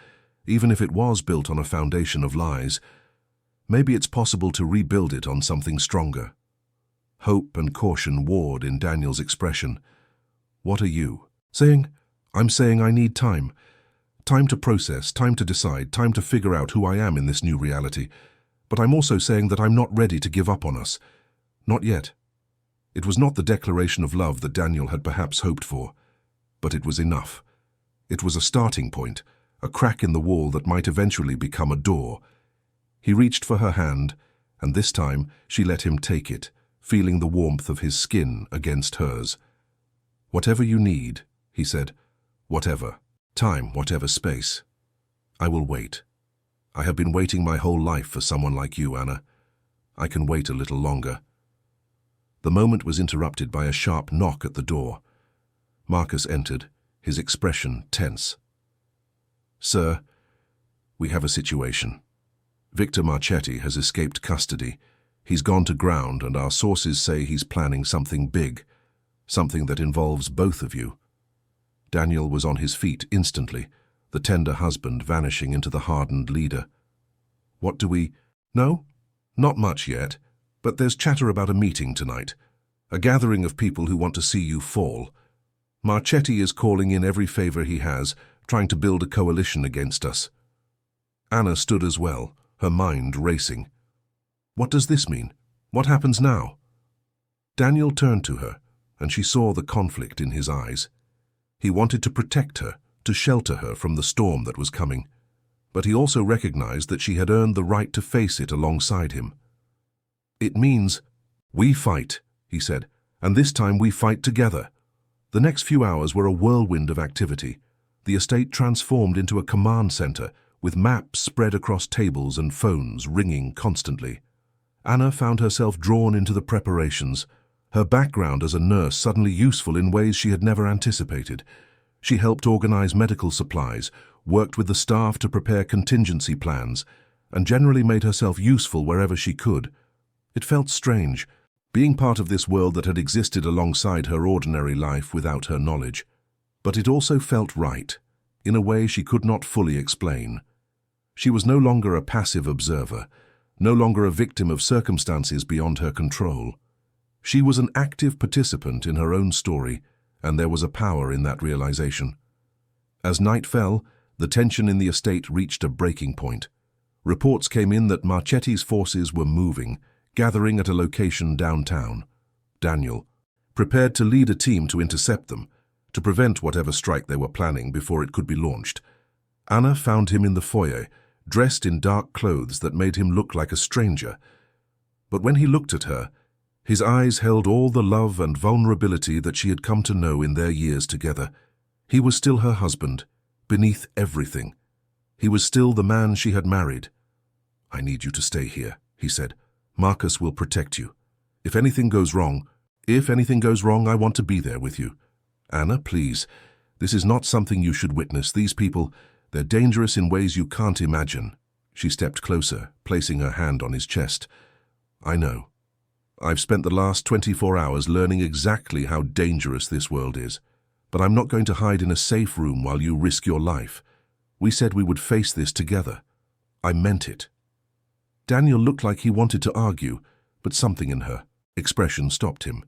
even if it was built on a foundation of lies. Maybe it's possible to rebuild it on something stronger." Hope and caution warred in Daniel's expression. "What are you?" "Saying, I'm saying I need time. Time to process, time to decide, time to figure out who I am in this new reality. But I'm also saying that I'm not ready to give up on us. Not yet." It was not the declaration of love that Daniel had perhaps hoped for, but it was enough. It was a starting point, a crack in the wall that might eventually become a door. He reached for her hand, and this time she let him take it, feeling the warmth of his skin against hers. "Whatever you need," he said. "Whatever. Time, whatever space. I will wait. I have been waiting my whole life for someone like you, Anna. I can wait a little longer." The moment was interrupted by a sharp knock at the door. Marcus entered, his expression tense. "Sir, we have a situation. Victor Marchetti has escaped custody. He's gone to ground, and our sources say he's planning something big, something that involves both of you." Daniel was on his feet instantly, the tender husband vanishing into the hardened leader. "What do we—" "No, not much yet, but there's chatter about a meeting tonight, a gathering of people who want to see you fall. Marchetti is calling in every favor he has, trying to build a coalition against us." Anna stood as well, her mind racing. "What does this mean? What happens now?" Daniel turned to her, and she saw the conflict in his eyes. He wanted to protect her, to shelter her from the storm that was coming, but he also recognized that she had earned the right to face it alongside him. "It means, we fight," he said, "and this time we fight together." The next few hours were a whirlwind of activity. The estate transformed into a command center, with maps spread across tables and phones ringing constantly. Anna found herself drawn into the preparations, her background as a nurse suddenly useful in ways she had never anticipated. She helped organize medical supplies, worked with the staff to prepare contingency plans, and generally made herself useful wherever she could. It felt strange, being part of this world that had existed alongside her ordinary life without her knowledge. But it also felt right, in a way she could not fully explain. She was no longer a passive observer, no longer a victim of circumstances beyond her control. She was an active participant in her own story, and there was a power in that realization. As night fell, the tension in the estate reached a breaking point. Reports came in that Marchetti's forces were moving, gathering at a location downtown. Daniel, prepared to lead a team to intercept them, to prevent whatever strike they were planning before it could be launched. Anna found him in the foyer, dressed in dark clothes that made him look like a stranger. But when he looked at her, his eyes held all the love and vulnerability that she had come to know in their years together. He was still her husband, beneath everything. He was still the man she had married. "I need you to stay here," he said. "Marcus will protect you. If anything goes wrong, I want to be there with you. Anna, please, this is not something you should witness. These people, they're dangerous in ways you can't imagine." She stepped closer, placing her hand on his chest. "I know. I've spent the last 24 hours learning exactly how dangerous this world is, but I'm not going to hide in a safe room while you risk your life. We said we would face this together. I meant it." Daniel looked like he wanted to argue, but something in her expression stopped him.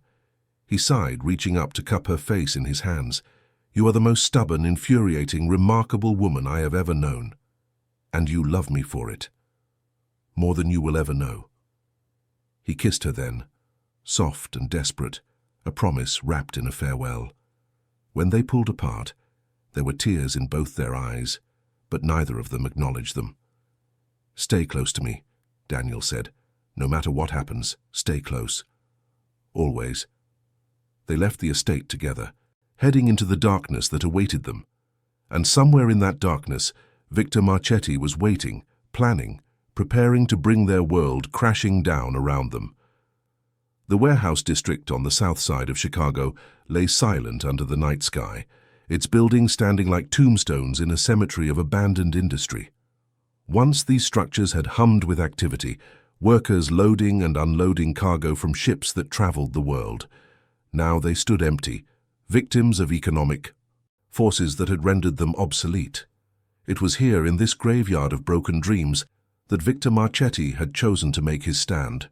He sighed, reaching up to cup her face in his hands. "You are the most stubborn, infuriating, remarkable woman I have ever known. And you love me for it. More than you will ever know." He kissed her then, soft and desperate, a promise wrapped in a farewell. When they pulled apart, there were tears in both their eyes, but neither of them acknowledged them. "Stay close to me," Daniel said. "No matter what happens, stay close. Always." They left the estate together, heading into the darkness that awaited them. And somewhere in that darkness, Victor Marchetti was waiting, planning, preparing to bring their world crashing down around them. The warehouse district on the south side of Chicago lay silent under the night sky, its buildings standing like tombstones in a cemetery of abandoned industry. Once these structures had hummed with activity, workers loading and unloading cargo from ships that traveled the world. Now they stood empty, victims of economic forces that had rendered them obsolete. It was here, in this graveyard of broken dreams, that Victor Marchetti had chosen to make his stand.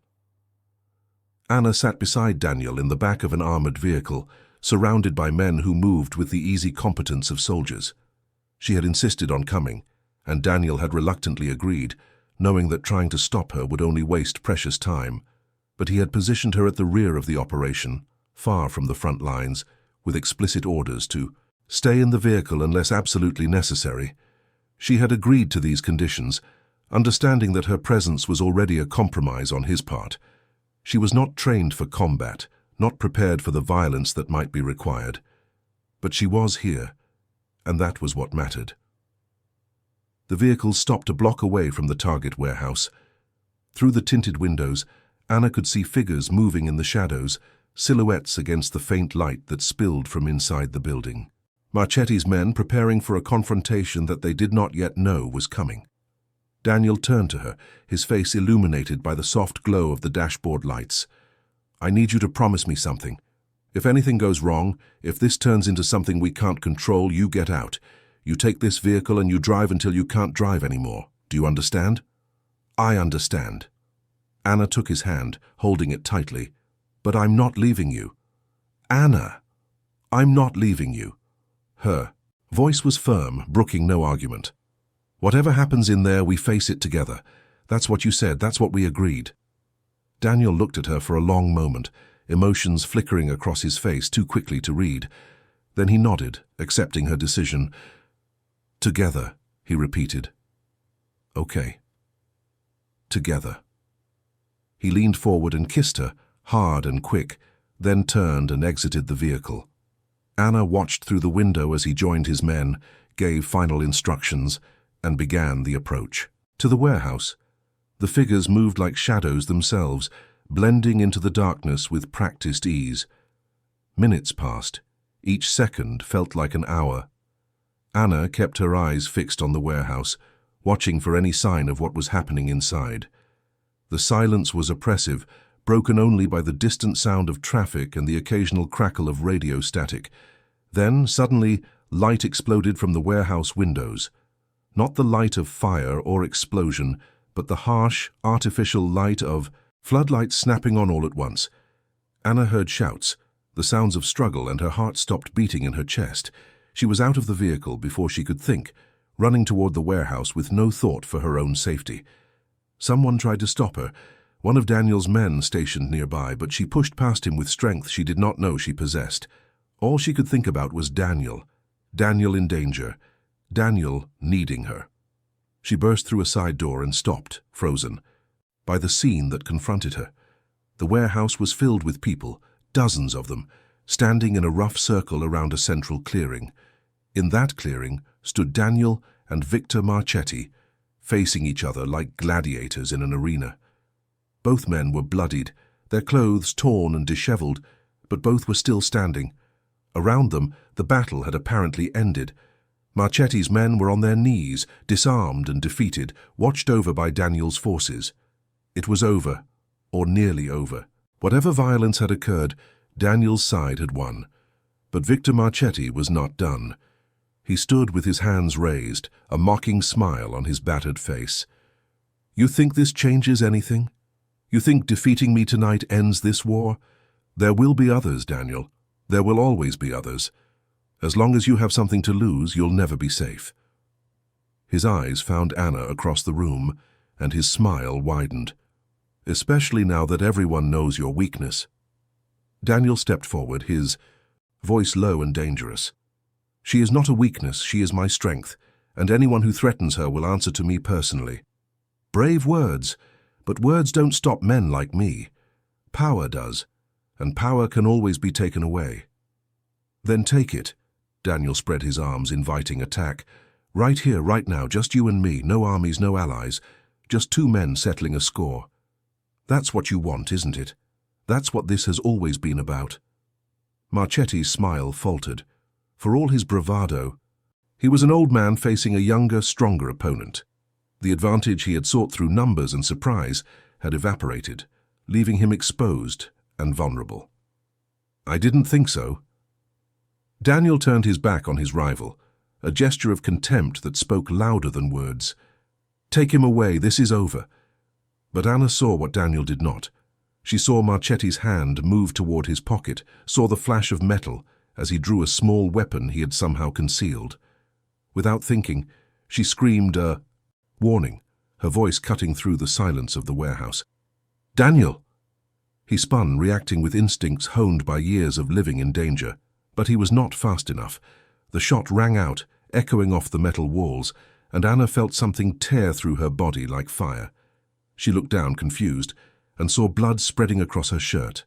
Anna sat beside Daniel in the back of an armored vehicle, surrounded by men who moved with the easy competence of soldiers. She had insisted on coming, and Daniel had reluctantly agreed, knowing that trying to stop her would only waste precious time. But he had positioned her at the rear of the operation, far from the front lines, with explicit orders to stay in the vehicle unless absolutely necessary. She had agreed to these conditions, understanding that her presence was already a compromise on his part. She was not trained for combat, not prepared for the violence that might be required. But she was here, and that was what mattered. The vehicle stopped a block away from the target warehouse. Through the tinted windows, Anna could see figures moving in the shadows, silhouettes against the faint light that spilled from inside the building. Marchetti's men preparing for a confrontation that they did not yet know was coming. Daniel turned to her, his face illuminated by the soft glow of the dashboard lights. "I need you to promise me something. If anything goes wrong, if this turns into something we can't control, you get out. You take this vehicle and you drive until you can't drive anymore. Do you understand?" "I understand." Anna took his hand, holding it tightly. "But I'm not leaving you." "Anna, I'm not leaving you." Her voice was firm, brooking no argument. "Whatever happens in there, we face it together. That's what you said, that's what we agreed." Daniel looked at her for a long moment, emotions flickering across his face too quickly to read. Then he nodded, accepting her decision. "Together," he repeated. "Okay. Together." He leaned forward and kissed her, hard and quick, then turned and exited the vehicle. Anna watched through the window as he joined his men, gave final instructions, and began the approach. To the warehouse, the figures moved like shadows themselves, blending into the darkness with practiced ease. Minutes passed. Each second felt like an hour. Anna kept her eyes fixed on the warehouse, watching for any sign of what was happening inside. The silence was oppressive, broken only by the distant sound of traffic and the occasional crackle of radio static. Then, suddenly, light exploded from the warehouse windows. Not the light of fire or explosion, but the harsh, artificial light of floodlights snapping on all at once. Anna heard shouts, the sounds of struggle, and her heart stopped beating in her chest. She was out of the vehicle before she could think, running toward the warehouse with no thought for her own safety. Someone tried to stop her, one of Daniel's men stationed nearby, but she pushed past him with strength she did not know she possessed. All she could think about was Daniel. Daniel in danger. Daniel needing her. She burst through a side door and stopped, frozen, by the scene that confronted her. The warehouse was filled with people, dozens of them, standing in a rough circle around a central clearing. In that clearing stood Daniel and Victor Marchetti, facing each other like gladiators in an arena. Both men were bloodied, their clothes torn and disheveled, but both were still standing. Around them, the battle had apparently ended. Marchetti's men were on their knees, disarmed and defeated, watched over by Daniel's forces. It was over, or nearly over. Whatever violence had occurred, Daniel's side had won. But Victor Marchetti was not done. He stood with his hands raised, a mocking smile on his battered face. "You think this changes anything? You think defeating me tonight ends this war? There will be others, Daniel. There will always be others. As long as you have something to lose, you'll never be safe." His eyes found Anna across the room, and his smile widened. "Especially now that everyone knows your weakness." Daniel stepped forward, his voice low and dangerous. "She is not a weakness, she is my strength, and anyone who threatens her will answer to me personally." Brave words, but words don't stop men like me. Power does, and power can always be taken away. "Then take it." Daniel spread his arms, inviting attack. "Right here, right now, just you and me, no armies, no allies, just two men settling a score. That's what you want, isn't it? That's what this has always been about." Marchetti's smile faltered. For all his bravado, he was an old man facing a younger, stronger opponent. The advantage he had sought through numbers and surprise had evaporated, leaving him exposed and vulnerable. "I didn't think so." Daniel turned his back on his rival, a gesture of contempt that spoke louder than words. "Take him away, this is over." But Anna saw what Daniel did not. She saw Marchetti's hand move toward his pocket, saw the flash of metal as he drew a small weapon he had somehow concealed. Without thinking, she screamed a warning, her voice cutting through the silence of the warehouse. "Daniel!" He spun, reacting with instincts honed by years of living in danger. But he was not fast enough. The shot rang out, echoing off the metal walls, and Anna felt something tear through her body like fire. She looked down, confused, and saw blood spreading across her shirt.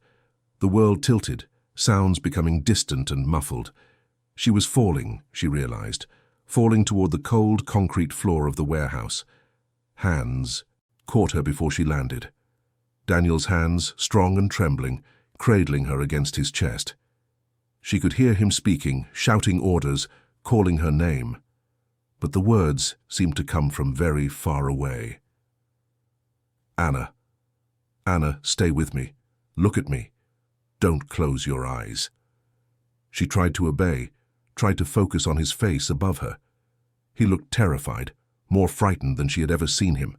The world tilted, sounds becoming distant and muffled. She was falling, she realized, falling toward the cold concrete floor of the warehouse. Hands caught her before she landed. Daniel's hands, strong and trembling, cradling her against his chest. She could hear him speaking, shouting orders, calling her name. But the words seemed to come from very far away. "Anna. Anna, stay with me. Look at me. Don't close your eyes." She tried to obey, tried to focus on his face above her. He looked terrified, more frightened than she had ever seen him.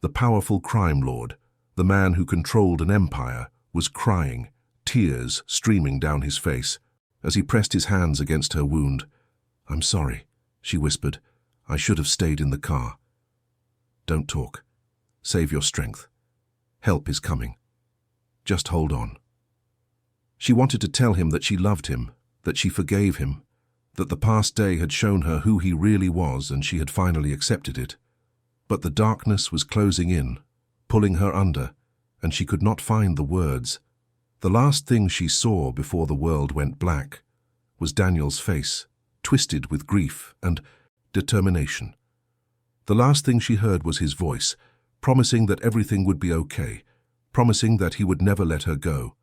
The powerful crime lord, the man who controlled an empire, was crying, tears streaming down his face, as he pressed his hands against her wound. "I'm sorry," she whispered. "I should have stayed in the car." "Don't talk. Save your strength. Help is coming. Just hold on." She wanted to tell him that she loved him, that she forgave him, that the past day had shown her who he really was and she had finally accepted it. But the darkness was closing in, pulling her under, and she could not find the words. The last thing she saw before the world went black was Daniel's face, twisted with grief and determination. The last thing she heard was his voice, promising that everything would be okay, promising that he would never let her go.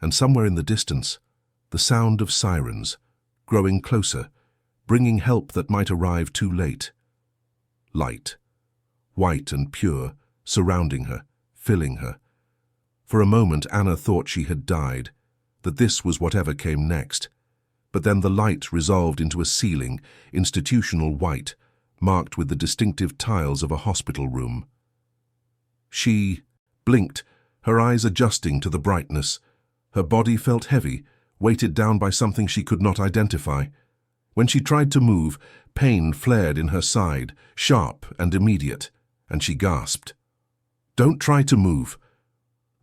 And somewhere in the distance, the sound of sirens, growing closer, bringing help that might arrive too late. Light, white and pure, surrounding her, filling her. For a moment Anna thought she had died, that this was whatever came next. But then the light resolved into a ceiling, institutional white, marked with the distinctive tiles of a hospital room. She blinked, her eyes adjusting to the brightness. Her body felt heavy, weighted down by something she could not identify. When she tried to move, pain flared in her side, sharp and immediate, and she gasped. "Don't try to move."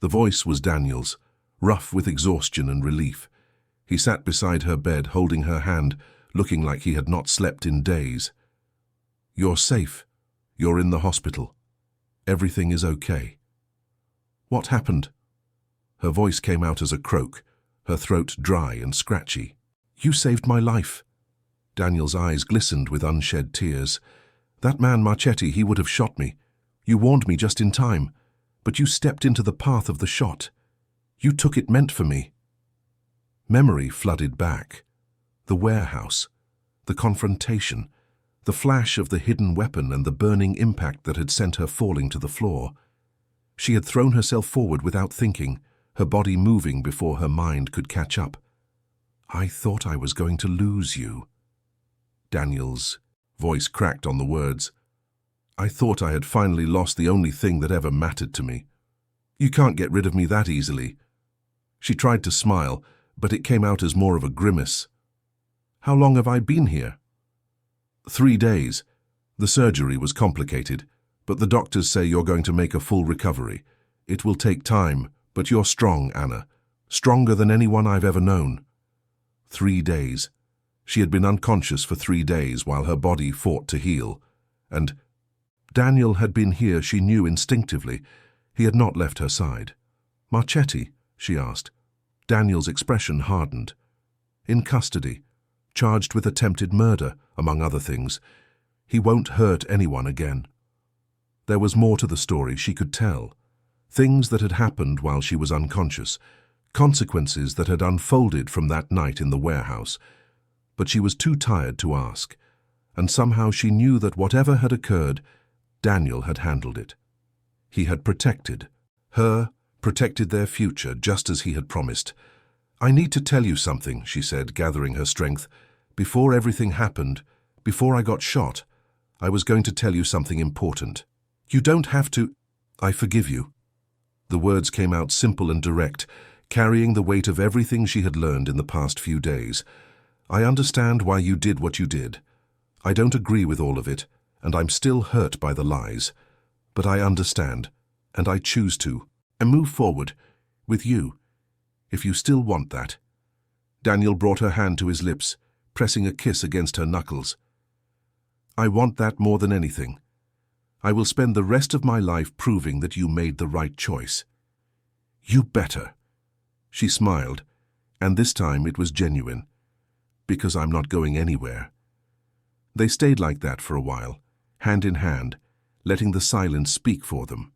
The voice was Daniel's, rough with exhaustion and relief. He sat beside her bed, holding her hand, looking like he had not slept in days. "You're safe. You're in the hospital. Everything is okay." "What happened?" Her voice came out as a croak, her throat dry and scratchy. "You saved my life." Daniel's eyes glistened with unshed tears. "That man Marchetti, he would have shot me. You warned me just in time, but you stepped into the path of the shot. You took it meant for me." Memory flooded back. The warehouse, the confrontation, the flash of the hidden weapon and the burning impact that had sent her falling to the floor. She had thrown herself forward without thinking, her body moving before her mind could catch up. "I thought I was going to lose you." Daniel's voice cracked on the words. "I thought I had finally lost the only thing that ever mattered to me. You can't get rid of me that easily." She tried to smile, but it came out as more of a grimace. "How long have I been here?" 3 days. The surgery was complicated, but the doctors say you're going to make a full recovery. It will take time, but you're strong, Anna. Stronger than anyone I've ever known." 3 days. She had been unconscious for 3 days while her body fought to heal. And Daniel had been here, she knew instinctively. He had not left her side. "Marchetti?" she asked. Daniel's expression hardened. "In custody, charged with attempted murder, among other things. He won't hurt anyone again." There was more to the story she could tell. Things that had happened while she was unconscious, consequences that had unfolded from that night in the warehouse. But she was too tired to ask, and somehow she knew that whatever had occurred, Daniel had handled it. He had protected her, protected their future, just as he had promised. "I need to tell you something," she said, gathering her strength. "Before everything happened, before I got shot, I was going to tell you something important. You don't have to—" "I forgive you." The words came out simple and direct, carrying the weight of everything she had learned in the past few days. I understand why you did what you did. I don't agree with all of it, and I'm still hurt by the lies. But I understand, and I choose to, and move forward, with you, if you still want that. Daniel brought her hand to his lips, pressing a kiss against her knuckles. I want that more than anything. I will spend the rest of my life proving that you made the right choice. You better. She smiled, and this time it was genuine, because I'm not going anywhere. They stayed like that for a while, hand in hand, letting the silence speak for them.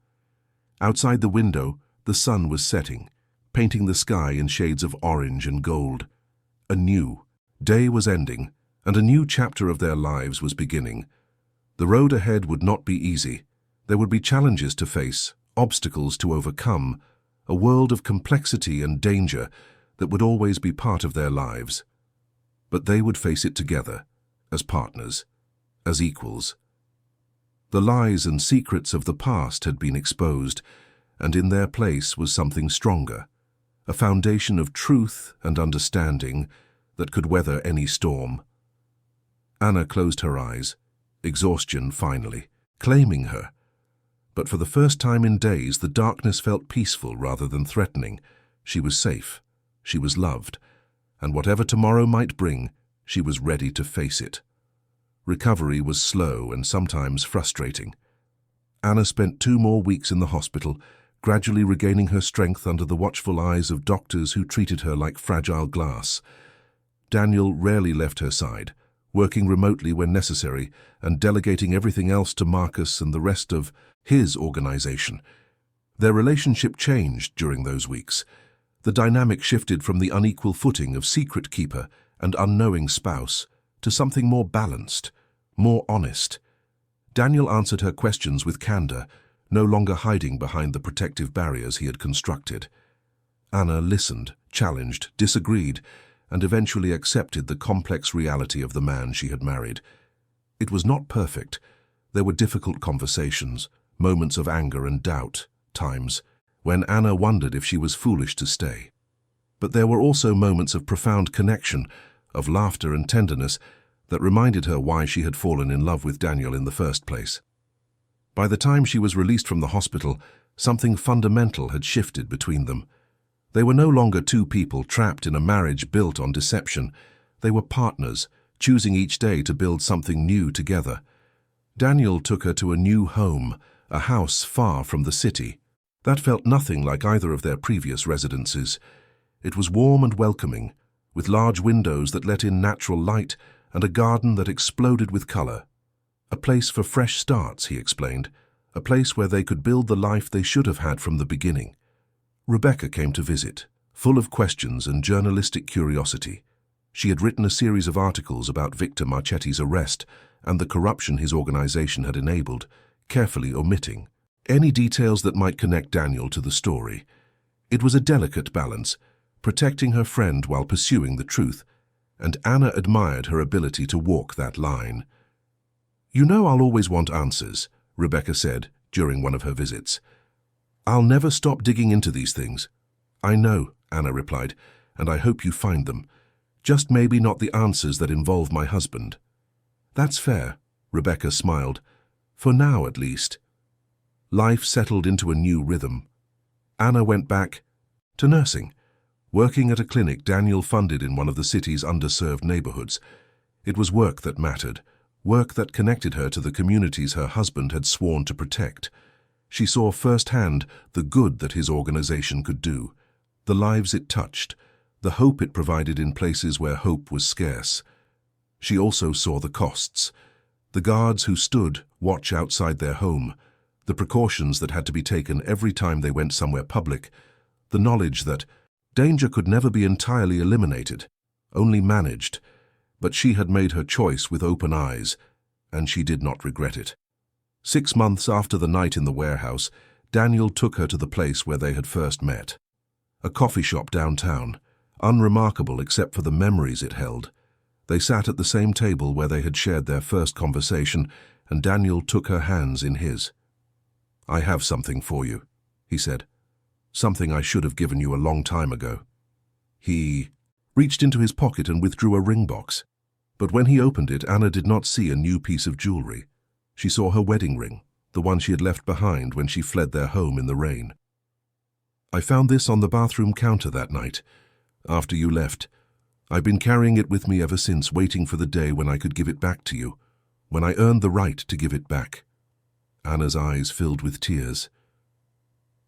Outside the window, the sun was setting, painting the sky in shades of orange and gold. A new day was ending, and a new chapter of their lives was beginning. The road ahead would not be easy. There would be challenges to face, obstacles to overcome, a world of complexity and danger that would always be part of their lives. But they would face it together, as partners, as equals. The lies and secrets of the past had been exposed, and in their place was something stronger, a foundation of truth and understanding that could weather any storm. Anna closed her eyes, exhaustion finally claiming her. But for the first time in days, the darkness felt peaceful rather than threatening. She was safe, she was loved, and whatever tomorrow might bring, she was ready to face it. Recovery was slow and sometimes frustrating. Anna spent 2 more weeks in the hospital, gradually regaining her strength under the watchful eyes of doctors who treated her like fragile glass. Daniel rarely left her side, working remotely when necessary and delegating everything else to Marcus and the rest of his organization. Their relationship changed during those weeks. The dynamic shifted from the unequal footing of secret keeper and unknowing spouse to something more balanced, more honest. Daniel answered her questions with candor, no longer hiding behind the protective barriers he had constructed. Anna listened, challenged, disagreed, and eventually accepted the complex reality of the man she had married. It was not perfect. There were difficult conversations, moments of anger and doubt, times when Anna wondered if she was foolish to stay. But there were also moments of profound connection, of laughter and tenderness that reminded her why she had fallen in love with Daniel in the first place. By the time she was released from the hospital, something fundamental had shifted between them. They were no longer 2 people trapped in a marriage built on deception. They were partners, choosing each day to build something new together. Daniel took her to a new home, a house far from the city. That felt nothing like either of their previous residences. It was warm and welcoming, with large windows that let in natural light and a garden that exploded with color. A place for fresh starts, he explained, a place where they could build the life they should have had from the beginning. Rebecca came to visit, full of questions and journalistic curiosity. She had written a series of articles about Victor Marchetti's arrest and the corruption his organization had enabled, carefully omitting any details that might connect Daniel to the story. It was a delicate balance, protecting her friend while pursuing the truth, and Anna admired her ability to walk that line. "You know I'll always want answers," Rebecca said during one of her visits. "I'll never stop digging into these things." "I know," Anna replied, "and I hope you find them. Just maybe not the answers that involve my husband." "That's fair," Rebecca smiled. "For now, at least." Life settled into a new rhythm. Anna went back to nursing, working at a clinic Daniel funded in one of the city's underserved neighborhoods. It was work that mattered, work that connected her to the communities her husband had sworn to protect. She saw firsthand the good that his organization could do, the lives it touched, the hope it provided in places where hope was scarce. She also saw the costs, the guards who stood watch outside their home, the precautions that had to be taken every time they went somewhere public, the knowledge that danger could never be entirely eliminated, only managed. But she had made her choice with open eyes, and she did not regret it. 6 months after the night in the warehouse, Daniel took her to the place where they had first met. A coffee shop downtown, unremarkable except for the memories it held. They sat at the same table where they had shared their first conversation, and Daniel took her hands in his. "I have something for you," he said. Something I should have given you a long time ago." He reached into his pocket and withdrew a ring box. But when he opened it, Anna did not see a new piece of jewelry. She saw her wedding ring, the one she had left behind when she fled their home in the rain. "I found this on the bathroom counter that night, after you left. I've been carrying it with me ever since, waiting for the day when I could give it back to you, when I earned the right to give it back." Anna's eyes filled with tears.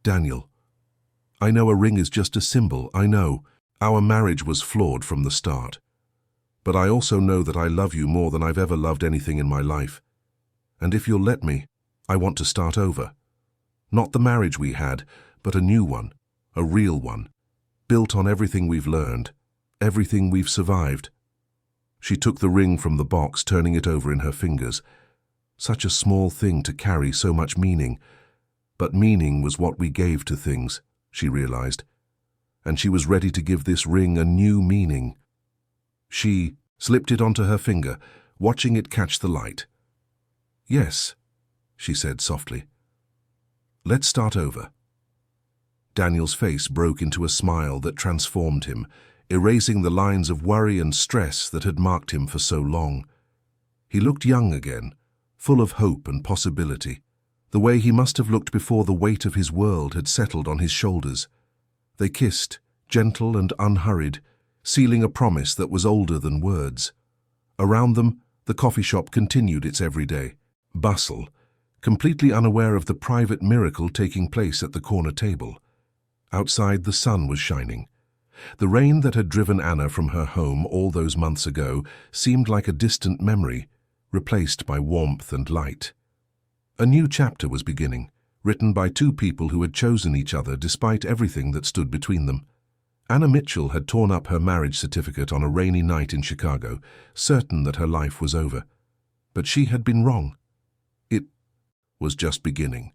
"Daniel, I know a ring is just a symbol. I know our marriage was flawed from the start. But I also know that I love you more than I've ever loved anything in my life. And if you'll let me, I want to start over. Not the marriage we had, but a new one, a real one, built on everything we've learned, everything we've survived." She took the ring from the box, turning it over in her fingers. Such a small thing to carry so much meaning. But meaning was what we gave to things, she realized. And she was ready to give this ring a new meaning. She slipped it onto her finger, watching it catch the light. "Yes," she said softly. "Let's start over." Daniel's face broke into a smile that transformed him, erasing the lines of worry and stress that had marked him for so long. He looked young again, full of hope and possibility, the way he must have looked before the weight of his world had settled on his shoulders. They kissed, gentle and unhurried, sealing a promise that was older than words. Around them, the coffee shop continued its everyday bustle, completely unaware of the private miracle taking place at the corner table. Outside, the sun was shining. The rain that had driven Anna from her home all those months ago seemed like a distant memory, replaced by warmth and light. A new chapter was beginning, written by two people who had chosen each other despite everything that stood between them. Anna Mitchell had torn up her marriage certificate on a rainy night in Chicago, certain that her life was over. But she had been wrong. It was just beginning.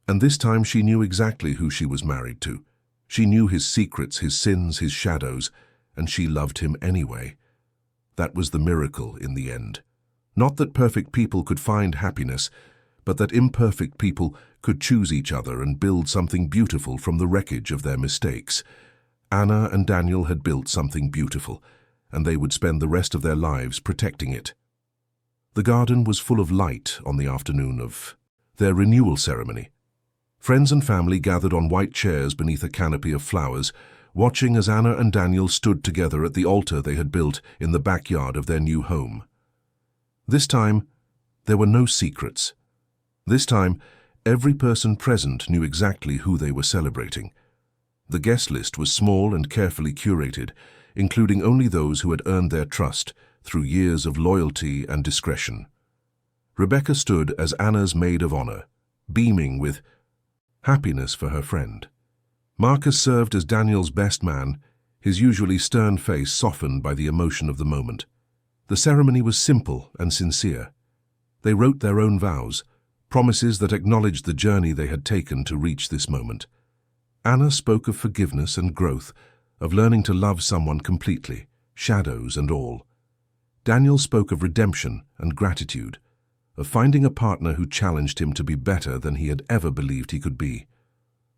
And this time she knew exactly who she was married to. She knew his secrets, his sins, his shadows, and she loved him anyway. That was the miracle in the end. Not that perfect people could find happiness, but that imperfect people could choose each other and build something beautiful from the wreckage of their mistakes. Anna and Daniel had built something beautiful, and they would spend the rest of their lives protecting it. The garden was full of light on the afternoon of their renewal ceremony. Friends and family gathered on white chairs beneath a canopy of flowers, watching as Anna and Daniel stood together at the altar they had built in the backyard of their new home. This time, there were no secrets. This time, every person present knew exactly who they were celebrating. The guest list was small and carefully curated, including only those who had earned their trust through years of loyalty and discretion. Rebecca stood as Anna's maid of honor, beaming with happiness for her friend. Marcus served as Daniel's best man, his usually stern face softened by the emotion of the moment. The ceremony was simple and sincere. They wrote their own vows, promises that acknowledged the journey they had taken to reach this moment. Anna spoke of forgiveness and growth, of learning to love someone completely, shadows and all. Daniel spoke of redemption and gratitude, of finding a partner who challenged him to be better than he had ever believed he could be.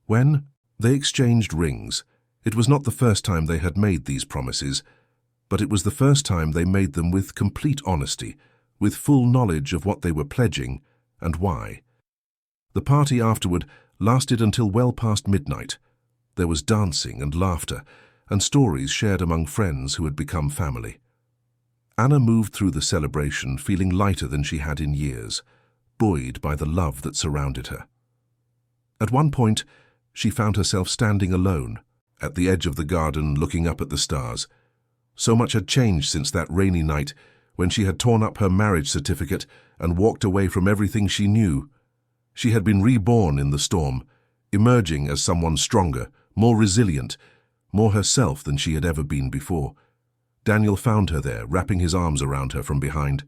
When they exchanged rings, it was not the first time they had made these promises, but it was the first time they made them with complete honesty, with full knowledge of what they were pledging and why. The party afterward lasted until well past midnight. There was dancing and laughter, and stories shared among friends who had become family. Anna moved through the celebration feeling lighter than she had in years, buoyed by the love that surrounded her. At one point, she found herself standing alone, at the edge of the garden looking up at the stars. So much had changed since that rainy night when she had torn up her marriage certificate and walked away from everything she knew. She had been reborn in the storm, emerging as someone stronger, more resilient, more herself than she had ever been before. Daniel found her there, wrapping his arms around her from behind.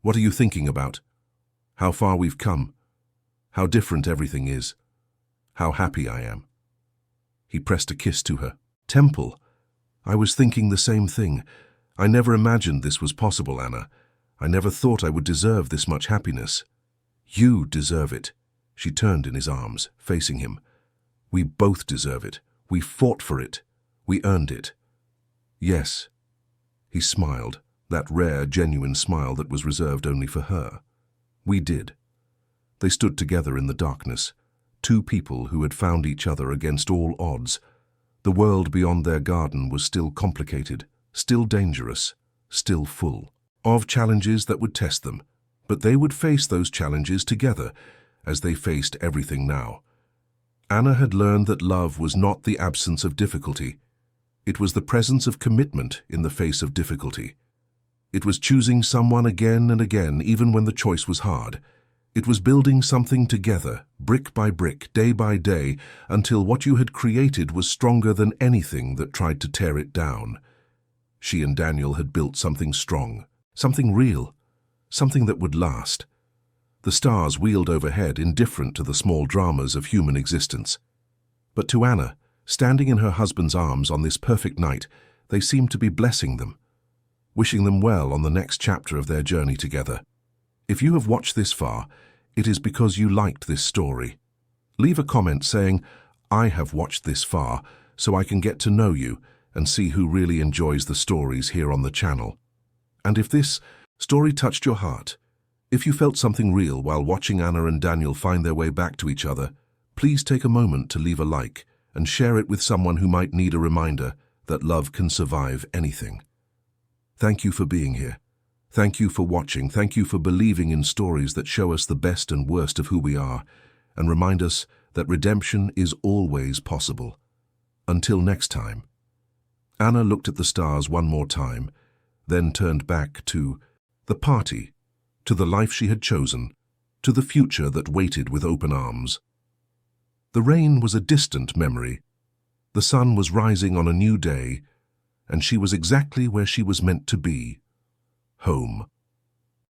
"What are you thinking about? How far we've come. How different everything is. How happy I am." He pressed a kiss to her. "Temple, I was thinking the same thing. I never imagined this was possible, Anna. I never thought I would deserve this much happiness." "You deserve it." She turned in his arms, facing him. We both deserve it. We fought for it. We earned it. Yes. He smiled, that rare, genuine smile that was reserved only for her. We did. They stood together in the darkness, two people who had found each other against all odds. The world beyond their garden was still complicated, still dangerous, still full of challenges that would test them, but they would face those challenges together as they faced everything now. Anna had learned that love was not the absence of difficulty. It was the presence of commitment in the face of difficulty. It was choosing someone again and again, even when the choice was hard. It was building something together, brick by brick, day by day, until what you had created was stronger than anything that tried to tear it down. She and Daniel had built something strong, something real, something that would last. The stars wheeled overhead, indifferent to the small dramas of human existence. But to Anna, standing in her husband's arms on this perfect night, they seemed to be blessing them, wishing them well on the next chapter of their journey together. If you have watched this far, it is because you liked this story. Leave a comment saying, "I have watched this far, so I can get to know you and see who really enjoys the stories here on the channel." And if this story touched your heart, if you felt something real while watching Anna and Daniel find their way back to each other, please take a moment to leave a like and share it with someone who might need a reminder that love can survive anything. Thank you for being here. Thank you for watching. Thank you for believing in stories that show us the best and worst of who we are and remind us that redemption is always possible. Until next time. Anna looked at the stars one more time, then turned back to the party, to the life she had chosen, to the future that waited with open arms. The rain was a distant memory. The sun was rising on a new day, and she was exactly where she was meant to be, home.